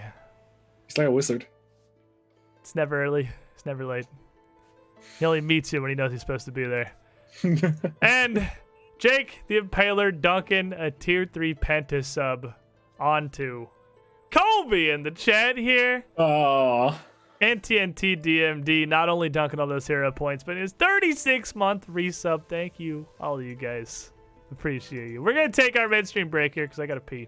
He's like a wizard. It's never early. It's never late. He only meets you when he knows he's supposed to be there. And Jake the Impaler dunking a tier 3 Penta sub onto Colby in the chat here. Oh. And TNT DMD not only dunking all those hero points, but his 36-month resub. Thank you, all of you guys. Appreciate you. We're going to take our midstream break here because I got to pee.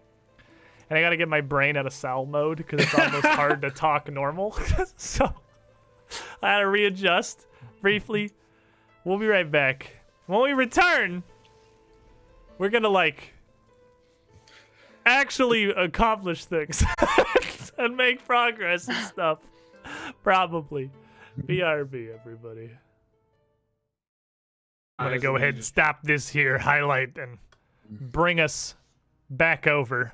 And I got to get my brain out of Sal mode because it's almost hard to talk normal. So I had to readjust briefly. We'll be right back. When we return, we're going to actually accomplish things and make progress and stuff. Probably. BRB, everybody. I'm going to go ahead and stop this here highlight and bring us back over.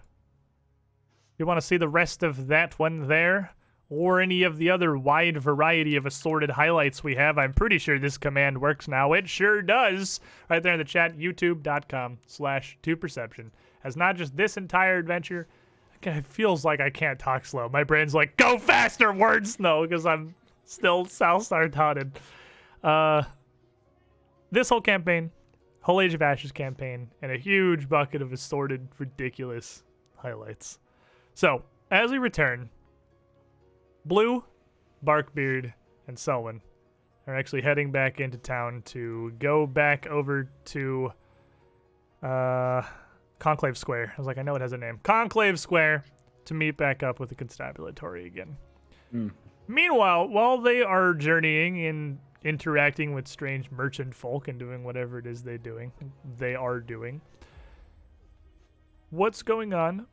You want to see the rest of that one there? Or any of the other wide variety of assorted highlights we have? I'm pretty sure this command works now. It sure does. Right there in the chat, youtube.com/2perception. As not just this entire adventure, it feels like I can't talk slow. My brain's like, go faster, words! No, because I'm still Southstar taunted. This whole campaign, whole Age of Ashes campaign, and a huge bucket of assorted, ridiculous highlights. So, as we return, Blue, Barkbeard, and Selwyn are actually heading back into town to go back over to Conclave Square. I was like, I know it has a name. Conclave Square to meet back up with the Constabulatory again. Meanwhile, while they are journeying and interacting with strange merchant folk and doing whatever it is they are doing, what's going on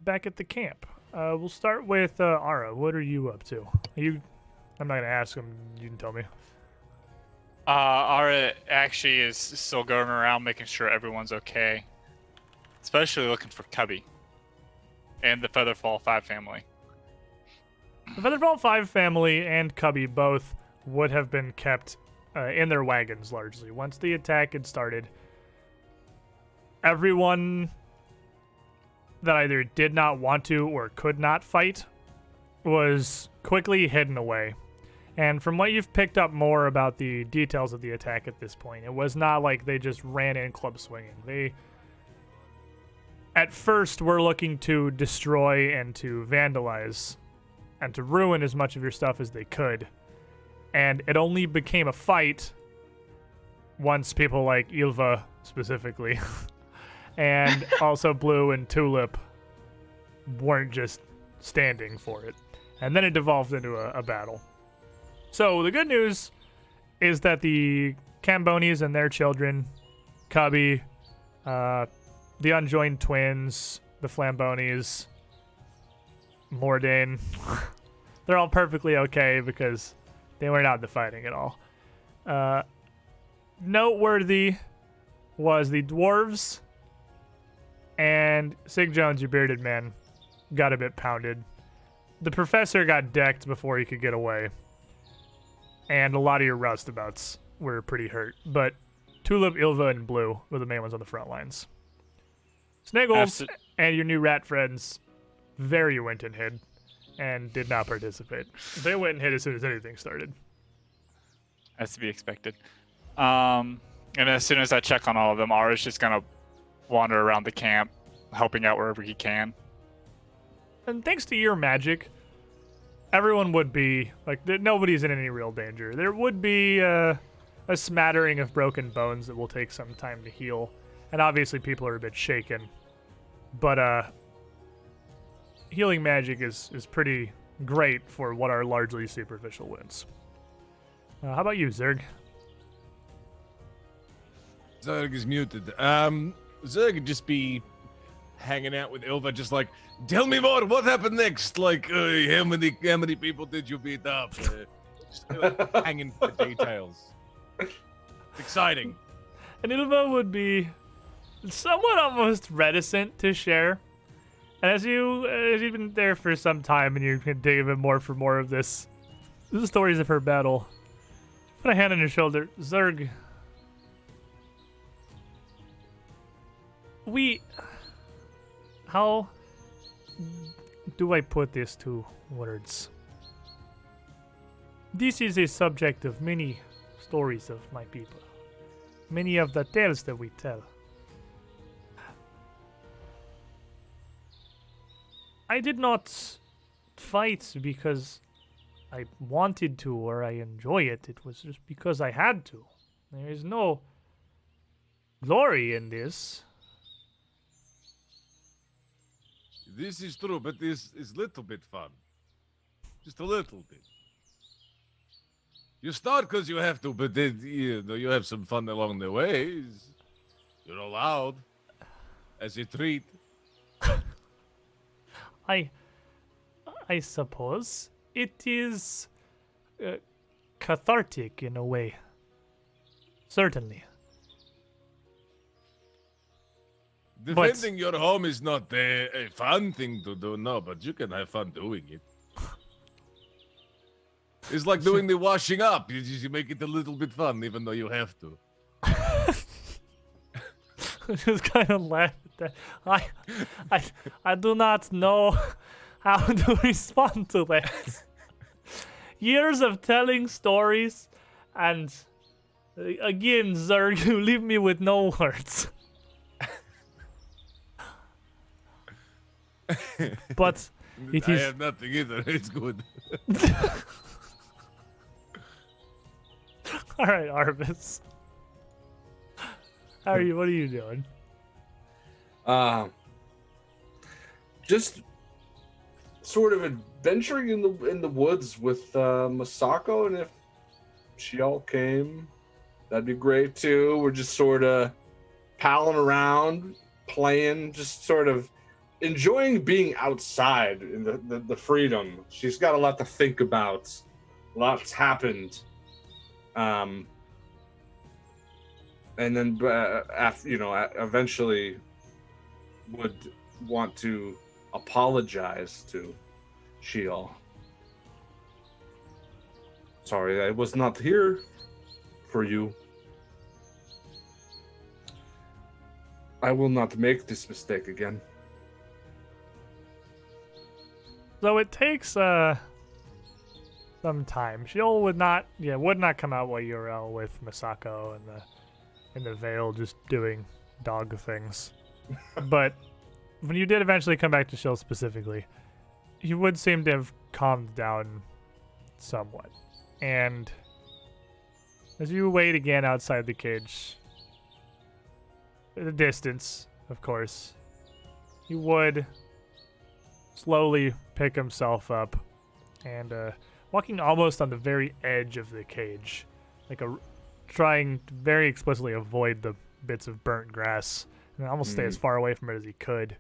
back at the camp? We'll start with Ara. What are you up to? I'm not going to ask him. You can tell me. Ara actually is still going around making sure everyone's okay. Especially looking for Cubby and the Featherfall 5 family. The Featherfall 5 family and Cubby both would have been kept in their wagons largely. Once the attack had started, everyone that either did not want to or could not fight was quickly hidden away. And from what you've picked up more about the details of the attack at this point, it was not like they just ran in club swinging. They, at first, were looking to destroy and to vandalize and to ruin as much of your stuff as they could. And it only became a fight once people like Ilva, specifically, and also Blue and Tulip weren't just standing for it. And then it devolved into a battle. So the good news is that the Cambonis and their children, Cubby, the Unjoined Twins, the Flambonis, Mordain, they're all perfectly okay because they were not the fighting at all. Noteworthy was the dwarves and Sig Jones, your bearded man, got a bit pounded. The professor got decked before he could get away. And a lot of your roustabouts were pretty hurt. But Tulip, Ilva, and Blue were the main ones on the front lines. Sniggles and your new rat friends very went and hid and did not participate. They went and hid as soon as anything started. That's to be expected. And as soon as I check on all of them, Ara's just going to wander around the camp, helping out wherever he can. And thanks to your magic, everyone would be, nobody's in any real danger. There would be a smattering of broken bones that will take some time to heal. And obviously people are a bit shaken. But healing magic is pretty great for what are largely superficial wounds. How about you, Zerg? Zerg is muted. Zerg would just be hanging out with Ilva, just like, tell me more. What happened next? Like, how many people did you beat up? Just hanging for details. It's exciting. And Ilva would be somewhat almost reticent to share. And as you've been there for some time and you can dig a bit more for more of this, the stories of her battle, Put a hand on your shoulder. Zerg. How do I put this to words? This is a subject of many stories of my people. Many of the tales that we tell. I did not fight because I wanted to or I enjoy it. It was just because I had to. There is no glory in this. This is true, but this is little bit fun. Just a little bit. You start because you have to, but then you have some fun along the way. You're allowed as a treat. I suppose it is cathartic in a way. Certainly. Defending your home is not a fun thing to do, no, but you can have fun doing it. It's like doing the washing up. You make it a little bit fun, even though you have to. Just kind of laugh at that. I do not know how to respond to that. Years of telling stories, and again, Zerg, you leave me with no words. But it I is. have nothing either. It's good. All right, Arvis. How are you? What are you doing? Just sort of adventuring in the woods with Masako, and if she all came, that'd be great too. We're just sort of palling around, playing, just sort of enjoying being outside in the freedom. She's got a lot to think about. Lots happened. And then after, eventually would want to apologize to Sheol. Sorry, I was not here for you. I will not make this mistake again. So it takes some time. Sheol would not come out while you were out with Masako in the Vale just doing dog things. But when you did eventually come back to Sheol specifically, he would seem to have calmed down somewhat. And as you wait again outside the cage, at a distance, of course, he would slowly pick himself up and walking almost on the very edge of the cage, trying to very explicitly avoid the bits of burnt grass and almost stay as far away from it as he could.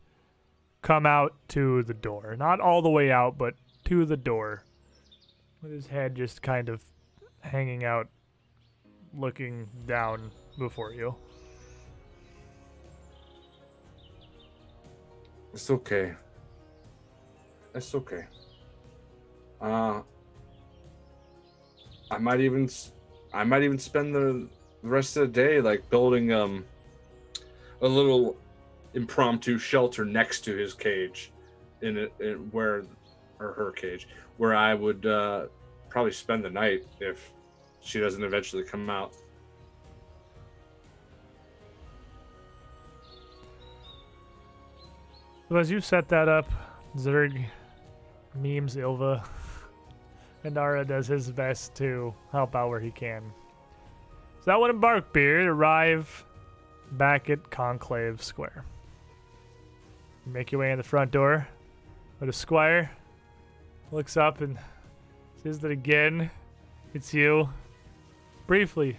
Come out to the door. Not all the way out, but to the door. With his head just kind of hanging out, looking down before you. It's okay. It's okay. I might even spend the rest of the day building a little impromptu shelter next to his cage, her cage, where I would probably spend the night if she doesn't eventually come out. So as you set that up, Zerg memes Ilva. Indara does his best to help out where he can. So that one and Barkbeard arrive back at Conclave Square. You make your way in the front door, but a squire looks up and sees that again it's you. Briefly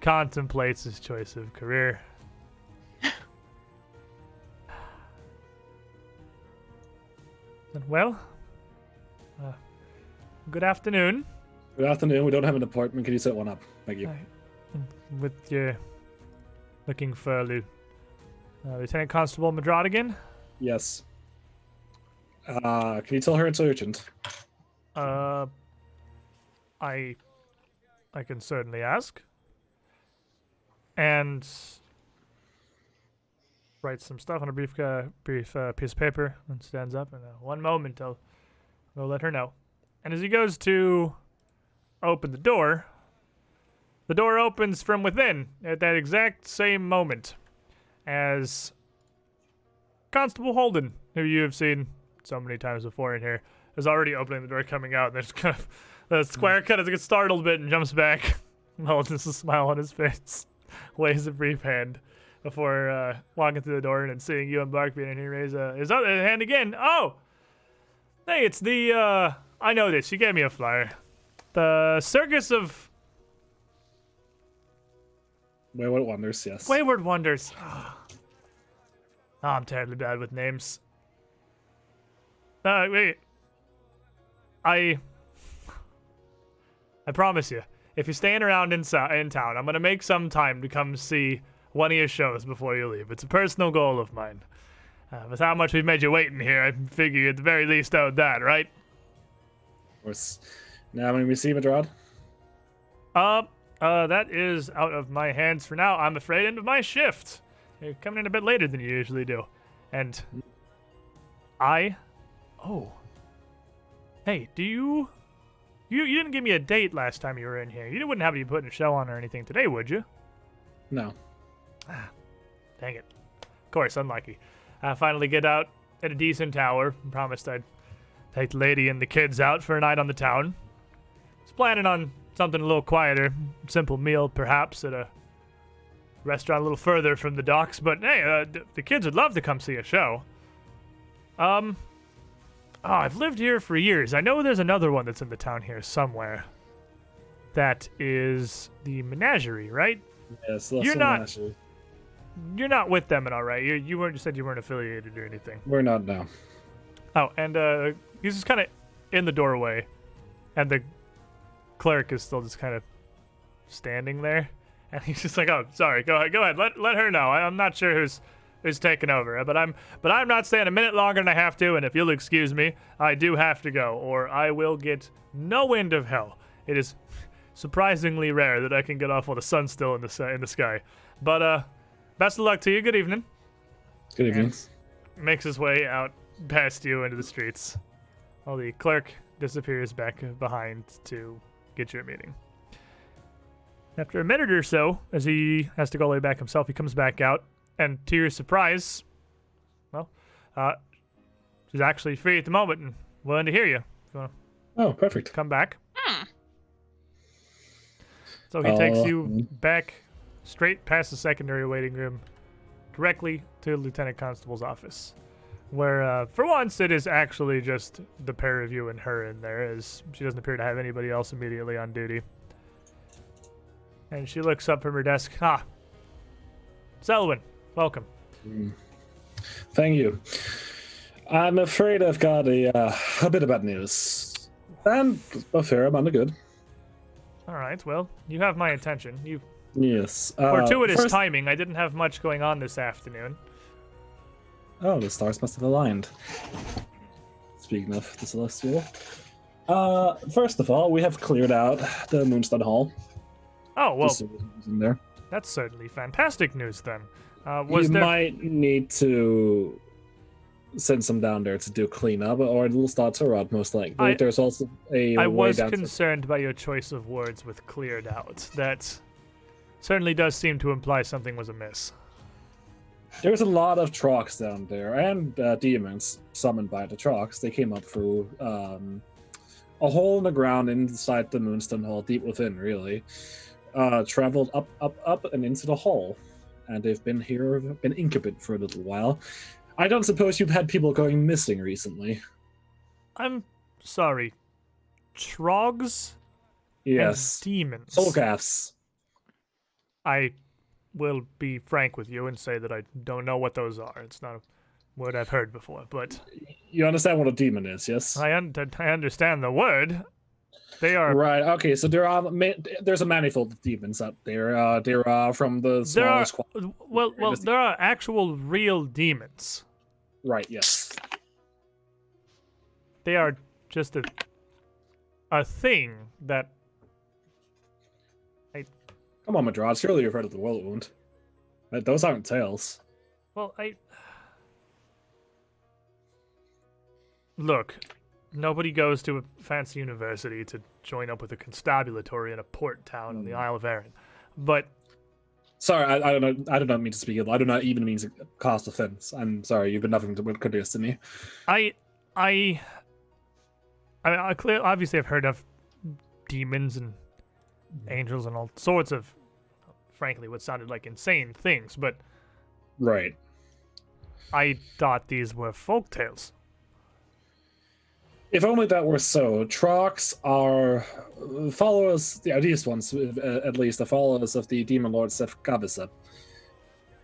contemplates his choice of career. Well, good afternoon. Good afternoon. We don't have an apartment. Can you set one up? Thank you. With your looking for Lieutenant Constable Madradigan? Yes. Can you tell her it's urgent? I I can certainly ask. And writes some stuff on a brief piece of paper and stands up. And one moment, I'll let her know. And as he goes to open the door opens from within at that exact same moment as Constable Holden, who you have seen so many times before in here, is already opening the door, coming out, and there's kind of the square kind of gets startled a bit and jumps back. Holden's a smile on his face, waves a brief hand before walking through the door and then seeing you and Barkbeard, and he raises his other hand again. Oh, hey, it's the I know this. You gave me a flyer. The Circus of Wayward Wonders, yes. Wayward Wonders. Oh, I'm terribly bad with names. Wait. I promise you, if you're staying around in town, I'm gonna make some time to come see one of your shows before you leave. It's a personal goal of mine. With how much we've made you wait in here, I figure you at the very least owed that, right? Of course. Now, when we see Madrad? That is out of my hands for now. I'm afraid end of my shift. You're coming in a bit later than you usually do. And hey, do you didn't give me a date last time you were in here. You wouldn't have to be putting a show on or anything today, would you? No. Dang it. Of course, unlucky. I finally get out at a decent hour. Promised I'd take the lady and the kids out for a night on the town. Was planning on something a little quieter, simple meal perhaps at a restaurant a little further from the docks. But hey, the kids would love to come see a show. I've lived here for years. I know there's another one that's in the town here somewhere. That is the menagerie, right? Yes, You're not. You're not with them at all, right? You weren't. You said you weren't affiliated or anything. We're not now. Oh, and he's just kind of in the doorway, and the clerk is still just kind of standing there, and he's just like, "Oh, sorry. Go ahead. Let her know. I'm not sure who's taking over, but I'm not staying a minute longer than I have to. And if you'll excuse me, I do have to go, or I will get no end of hell. It is surprisingly rare that I can get off while the sun's still in the sky. But best of luck to you. Good evening." Good evening. And makes his way out past you into the streets, while the clerk disappears back behind to get your meeting. After a minute or so, as he has to go all the way back himself, he comes back out, and to your surprise, well, she's actually free at the moment and willing to hear you. If you want Oh, perfect. to come back. So he takes you back straight past the secondary waiting room, directly to Lieutenant Constable's office, where for once it is actually just the pair of you and her in there, as she doesn't appear to have anybody else immediately on duty. And she looks up from her desk. Selwyn, welcome. Thank you. I'm afraid I've got a bit of bad news. And a fair amount of good. All right, well, you have my attention. Yes. Fortuitous first- timing. I didn't have much going on this afternoon. Oh, the stars must have aligned. Speaking of the Celestial. First of all, we have cleared out the Moonstone Hall. Oh, well, Just so it was in there. that's certainly fantastic news then. You might need to send some down there to do cleanup, or it'll start to rot most likely. There's also a I way was down concerned by your choice of words with cleared out. That certainly does seem to imply something was amiss. There's a lot of Trogs down there, and demons summoned by the Trogs. They came up through a hole in the ground inside the Moonstone Hall, deep within, really. Traveled up, and into the hall. And they've been here, been incubate for a little while. I don't suppose you've had people going missing recently. I'm sorry. Trogs Yes. and demons. Soulcaths. I will be frank with you and say that I don't know what those are. It's not a word I've heard before, but You understand what a demon is, yes? I understand the word. They are. Right. Okay. So there's a manifold of demons out there. They're from the smallest. There are actual real demons. Right. Yes. They are just a thing that Come on, Madrod, surely you've heard of the World Wound. Those aren't tales. Well, Look, nobody goes to a fancy university to join up with a constabulary in a port town on the Isle of Arran. But sorry, I don't know. I do not mean to speak ill. I do not even mean to cause offense. I'm sorry. You've been nothing but courteous to me. I obviously I've heard of demons and angels and all sorts of, frankly, what sounded like insane things. But right, I thought these were folktales. If only that were so. Trox are followers, these ones at least, the followers of the demon lord Seth Gavisa.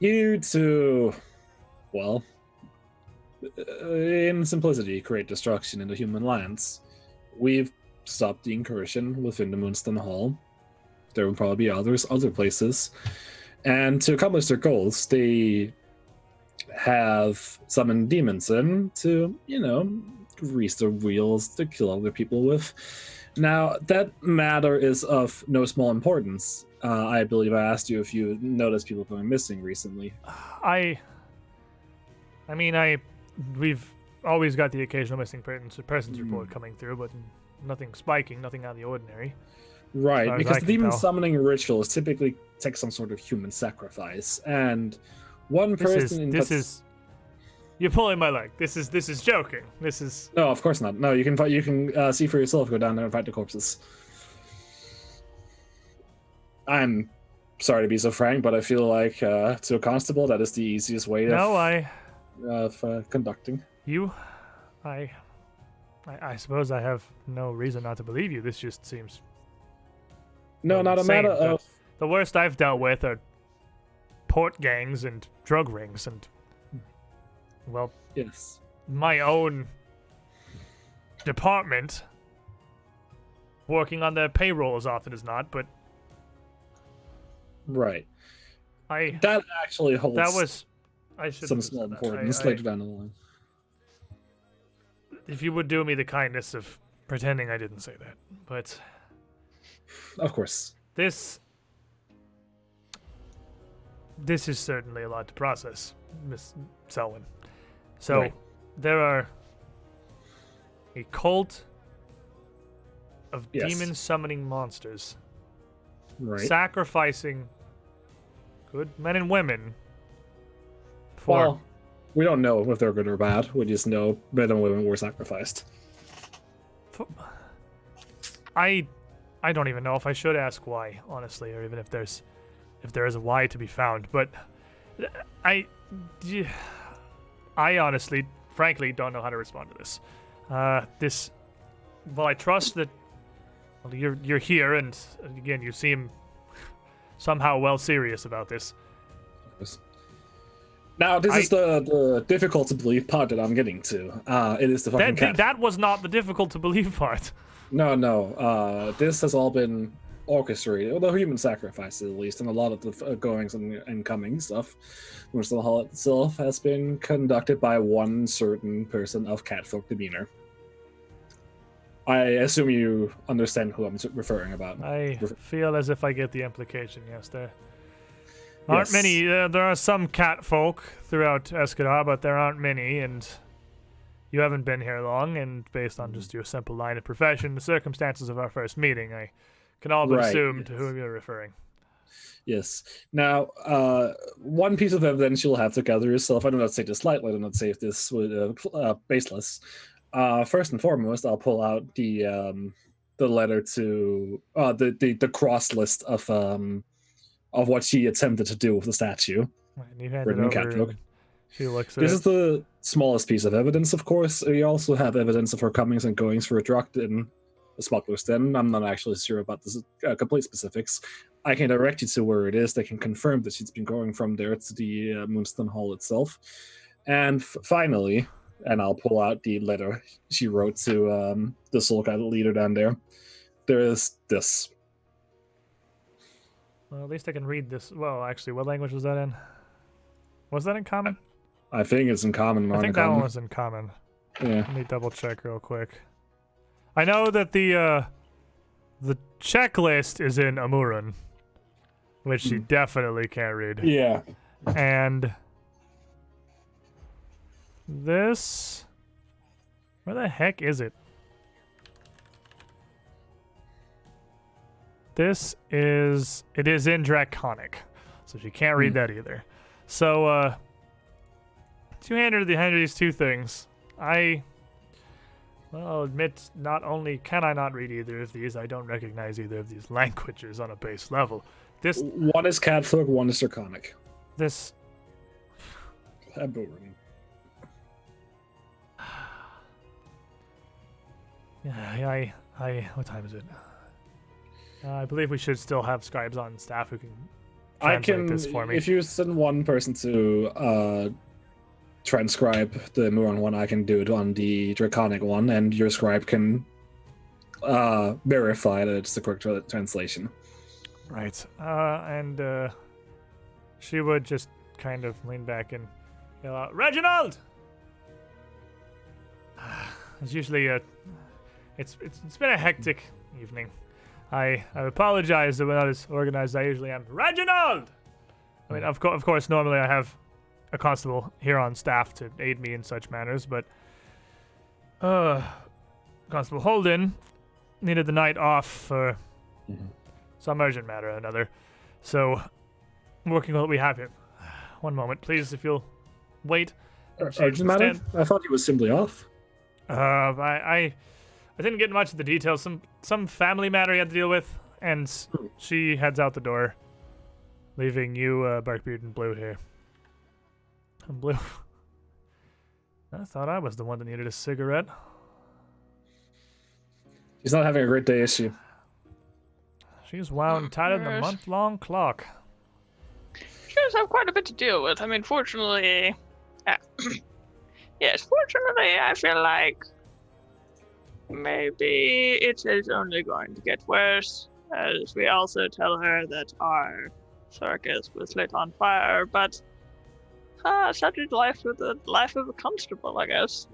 Here to, well, in simplicity, create destruction in the human lands. We've stopped the incursion within the Moonstone Hall. There will probably be other places. And to accomplish their goals, they have summoned demons in to, grease the wheels to kill other people with. Now, that matter is of no small importance. I believe I asked you if you noticed people going missing recently. We've always got the occasional missing persons report coming through, but nothing spiking, nothing out of the ordinary. Right, because the demon tell. summoning rituals typically take some sort of human sacrifice, and one person. You're pulling my leg. This is joking. This is no, of course not. No, you can see for yourself. Go down there and fight the corpses. I'm sorry to be so frank, but I feel like to a constable that is the easiest way of conducting. I suppose I have no reason not to believe you. This just seems no, not insane. a matter of the worst I've dealt with are port gangs and drug rings and. Well, yes, my own department working on their payroll as often as not, but right. I that actually holds that was I should some small importance later down the line. If you would do me the kindness of pretending I didn't say that, but of course, this is certainly a lot to process, Miss Selwyn. So, right. There are a cult of Yes. demon summoning monsters, right? sacrificing good men and women for. Well, we don't know if they're good or bad. We just know men and women were sacrificed. I don't even know if I should ask why, honestly, or even if there is a why to be found. But I honestly, frankly, don't know how to respond to this. Well, I trust that you're here, and again, you seem somehow well serious about this. Now, this is the difficult to believe part that I'm getting to. It is the fucking cat. That was not the difficult to believe part. No. This has all been orchestrated, or the human sacrifices at least, and a lot of the goings and comings stuff. Which the hall itself has been conducted by one certain person of catfolk demeanor. I assume you understand who I'm referring about. I feel as if I get the implication. Yes, there aren't many. There are some catfolk throughout Escadar, but there aren't many, and you haven't been here long. And based on just your simple line of profession, the circumstances of our first meeting, I can all but assume to whom you're referring. Yes. Now, one piece of evidence you'll have to gather yourself. I do not say this lightly. I do not say if this would baseless. First and foremost, I'll pull out the letter to the cross list of what she attempted to do with the statue. And you hand it over. And she looks at This is the smallest piece of evidence, of course. We also have evidence of her comings and goings for a drug den, a smuggler's den. I'm not actually sure about the complete specifics. I can direct you to where it is. They can confirm that she's been going from there to the Moonstone Hall itself. And finally, and I'll pull out the letter she wrote to the Soulcat leader down there. There is this. Well, at least I can read this. Well, actually, what language was that in? Was that in common? I think it's in common. I think that one was in common. Yeah. Let me double check real quick. I know that the checklist is in Amuran. which she definitely can't read. Yeah. And this, where the heck is it? It is in Draconic, so she can't read that either. So, to hand her these two things, I'll admit, not only can I not read either of these, I don't recognize either of these languages on a base level. One is Catfolk, one is Draconic. This, Boring. yeah, what time is it? I believe we should still have scribes on staff who can translate this for me. If you send one person to transcribe the Muron one, I can do it on the Draconic one, and your scribe can verify that it's the correct translation. Right. And she would just kind of lean back and yell out, Reginald! It's usually it's been a hectic evening. I apologize that we're not as organized as I usually am. Reginald! I mean, of course, normally I have a constable here on staff to aid me in such matters, but Constable Holden needed the night off for some urgent matter or another. So, I'm working on what we have here. One moment, please, if you'll wait. Urgent matter? I thought he was simply off. I didn't get much of the details. Some family matter he had to deal with, and she heads out the door, leaving you, Barkbeard and Blue here. And Blue, I thought I was the one that needed a cigarette. He's not having a great day, is she? She's wound tighter than a month-long clock. She does have quite a bit to deal with. I mean, fortunately, yes, fortunately, I feel like maybe it is only going to get worse, as we also tell her that our circus was lit on fire, but such is life with the life of a constable, I guess.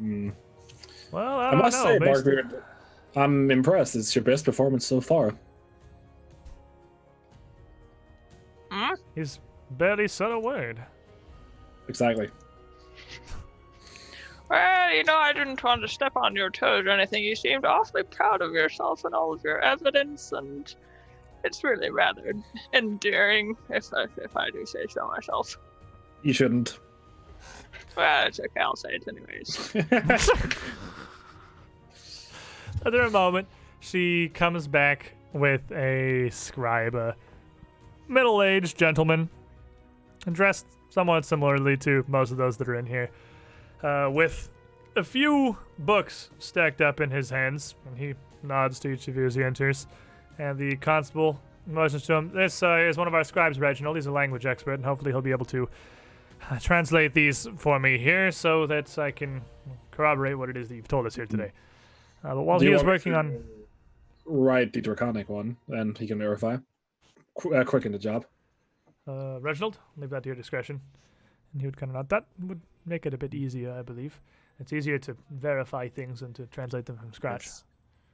Well, I I don't must know. say, Barkbeard, I'm impressed. It's your best performance so far. He's barely said a word. Exactly. Well, I didn't want to step on your toes or anything. You seemed awfully proud of yourself and all of your evidence, and it's really rather endearing, if I do say so myself. You shouldn't. Well, it's okay. I'll say it anyways. After a moment, she comes back with a scribe, a middle-aged gentleman, dressed somewhat similarly to most of those that are in here, with a few books stacked up in his hands, and he nods to each of you as he enters. And the constable motions to him, this is one of our scribes, Reginald. He's a language expert, and hopefully he'll be able to translate these for me here so that I can corroborate what it is that you've told us here today. But while he is working on... Write the Draconic one, and he can verify. Quicken the job. Reginald, leave that to your discretion. And he would kind of nod. That would make it a bit easier, I believe. It's easier to verify things than to translate them from scratch. Yes.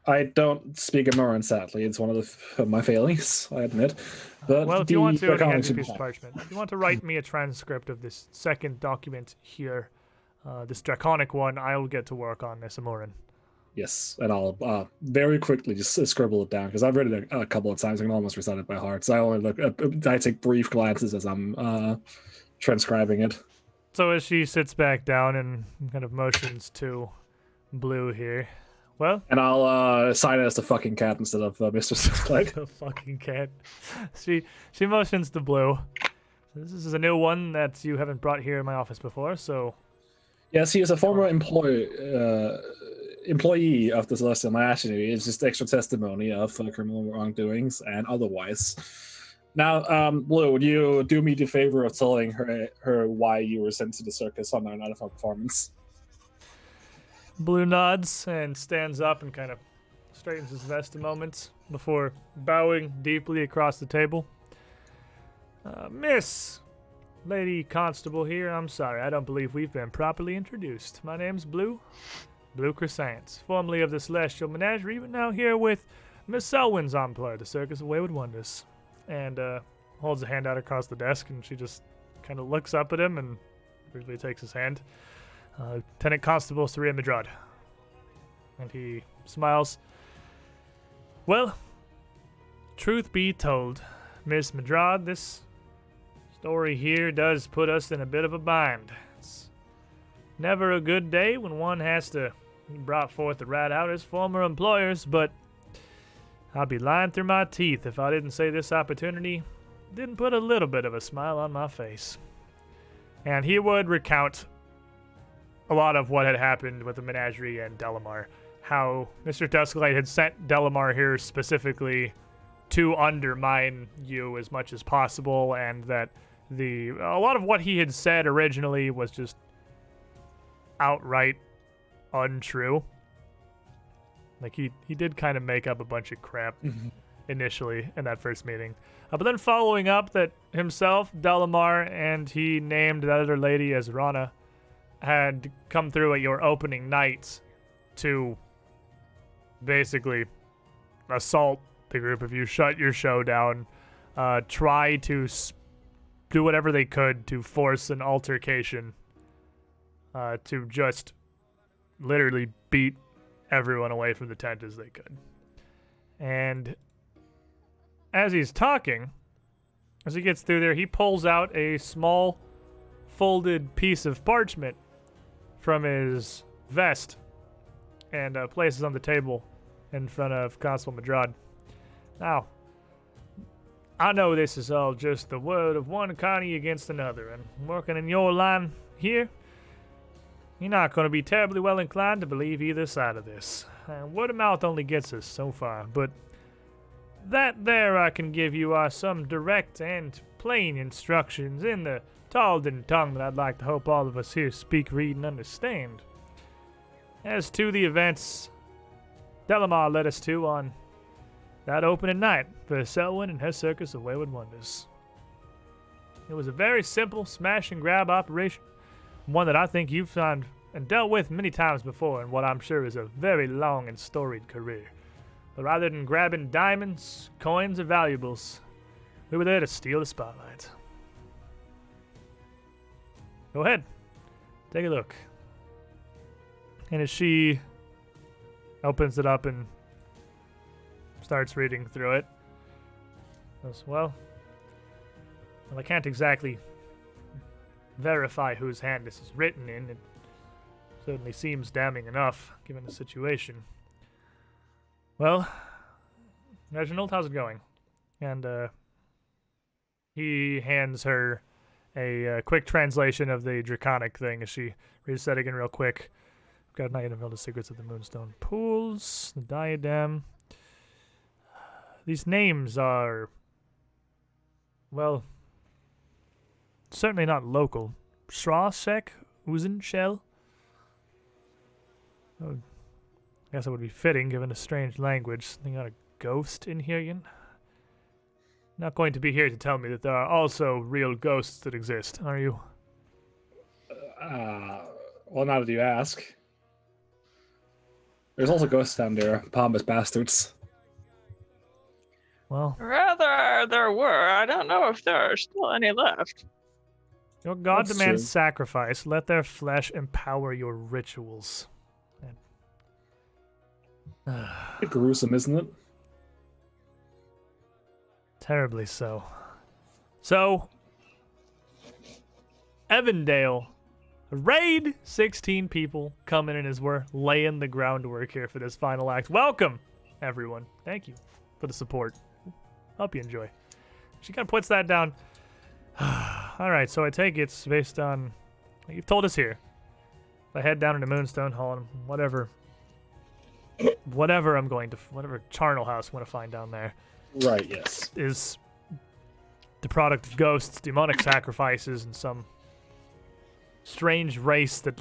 I don't speak Amuran, sadly. It's one of my failings, I admit. But well, if you want to, hand Draconic me a should piece of parchment. If you want to write me a transcript of this second document here, this Draconic one, I'll get to work on this Amuran. Yes, and I'll very quickly just scribble it down, because I've read it a couple of times. I can almost recite it by heart. So I only I take brief glances as I'm transcribing it. So as she sits back down and kind of motions to Blue here, well, and I'll sign it as the fucking cat instead of Mr. Sixleg. the fucking cat. She motions to Blue. This is a new one that you haven't brought here in my office before, so. Yes, he is a former employee of the Celestial Nationary. It's just extra testimony of criminal wrongdoings and otherwise. Now, Blue, would you do me the favor of telling her why you were sent to the circus on our night of our performance? Blue nods and stands up and kind of straightens his vest a moment before bowing deeply across the table. Miss Lady Constable here, I'm sorry, I don't believe we've been properly introduced. My name's Blue Crescent, formerly of the Celestial Menagerie, but now here with Miss Selwyn's employer, the Circus of Wayward Wonders. And holds a hand out across the desk, and she just kind of looks up at him and briefly takes his hand. Lieutenant Constable Saria Midrad. And he smiles. Well, truth be told, Miss Midrad, this story here does put us in a bit of a bind. It's never a good day when one has to be brought forth to rat out his former employers, but I'd be lying through my teeth if I didn't say this opportunity didn't put a little bit of a smile on my face. And he would recount a lot of what had happened with the menagerie and Delamar. How Mr. Dusklight had sent Delamar here specifically to undermine you as much as possible, and that a lot of what he had said originally was just outright untrue. Like, he did kind of make up a bunch of crap initially in that first meeting. But then following up that himself, Delamar, and he named that other lady as Rana, had come through at your opening night to basically assault the group of you, shut your show down, try to do whatever they could to force an altercation, to just literally beat everyone away from the tent as they could. And as he's talking, as he gets through there, he pulls out a small folded piece of parchment from his vest and places on the table in front of Constable Midrad. Now, I know this is all just the word of one Connie against another, and working in your line here, you're not going to be terribly well inclined to believe either side of this. Word of mouth only gets us so far, but that there I can give you are some direct and plain instructions in the Taldan tongue that I'd like to hope all of us here speak, read, and understand. As to the events Delamar led us to on that opening night for Selwyn and her Circus of Wayward Wonders. It was a very simple smash and grab operation, one that I think you've found and dealt with many times before in what I'm sure is a very long and storied career. But rather than grabbing diamonds, coins, or valuables, we were there to steal the spotlight. Go ahead, take a look. And as she opens it up and starts reading through it, goes, well, I can't exactly verify whose hand this is written in. It certainly seems damning enough, given the situation. Well, Reginald, how's it going? And he hands her a quick translation of the Draconic thing as she reads that again real quick. Got Night of the Secrets of the Moonstone Pools, the Diadem. These names are, well, certainly not local. Shrasek, Uzenshell. Oh, I guess that would be fitting given a strange language. Something got a ghost in here again. Not going to be here to tell me that there are also real ghosts that exist, are you? Well, now that you ask. There's also ghosts down there, pompous bastards. Well, Rather, there were. I don't know if there are still any left. your god That's demands true. sacrifice. Let their flesh empower your rituals. Gruesome, isn't it? Terribly so. So, Evandale, raid 16 people coming in as we're laying the groundwork here for this final act. Welcome, everyone. Thank you for the support. Hope you enjoy. She kind of puts that down. All right, so I take it's based on what you've told us here. If I head down into Moonstone Hall and whatever charnel house I'm going to find down there Right, yes. is the product of ghosts, demonic sacrifices, and some strange race that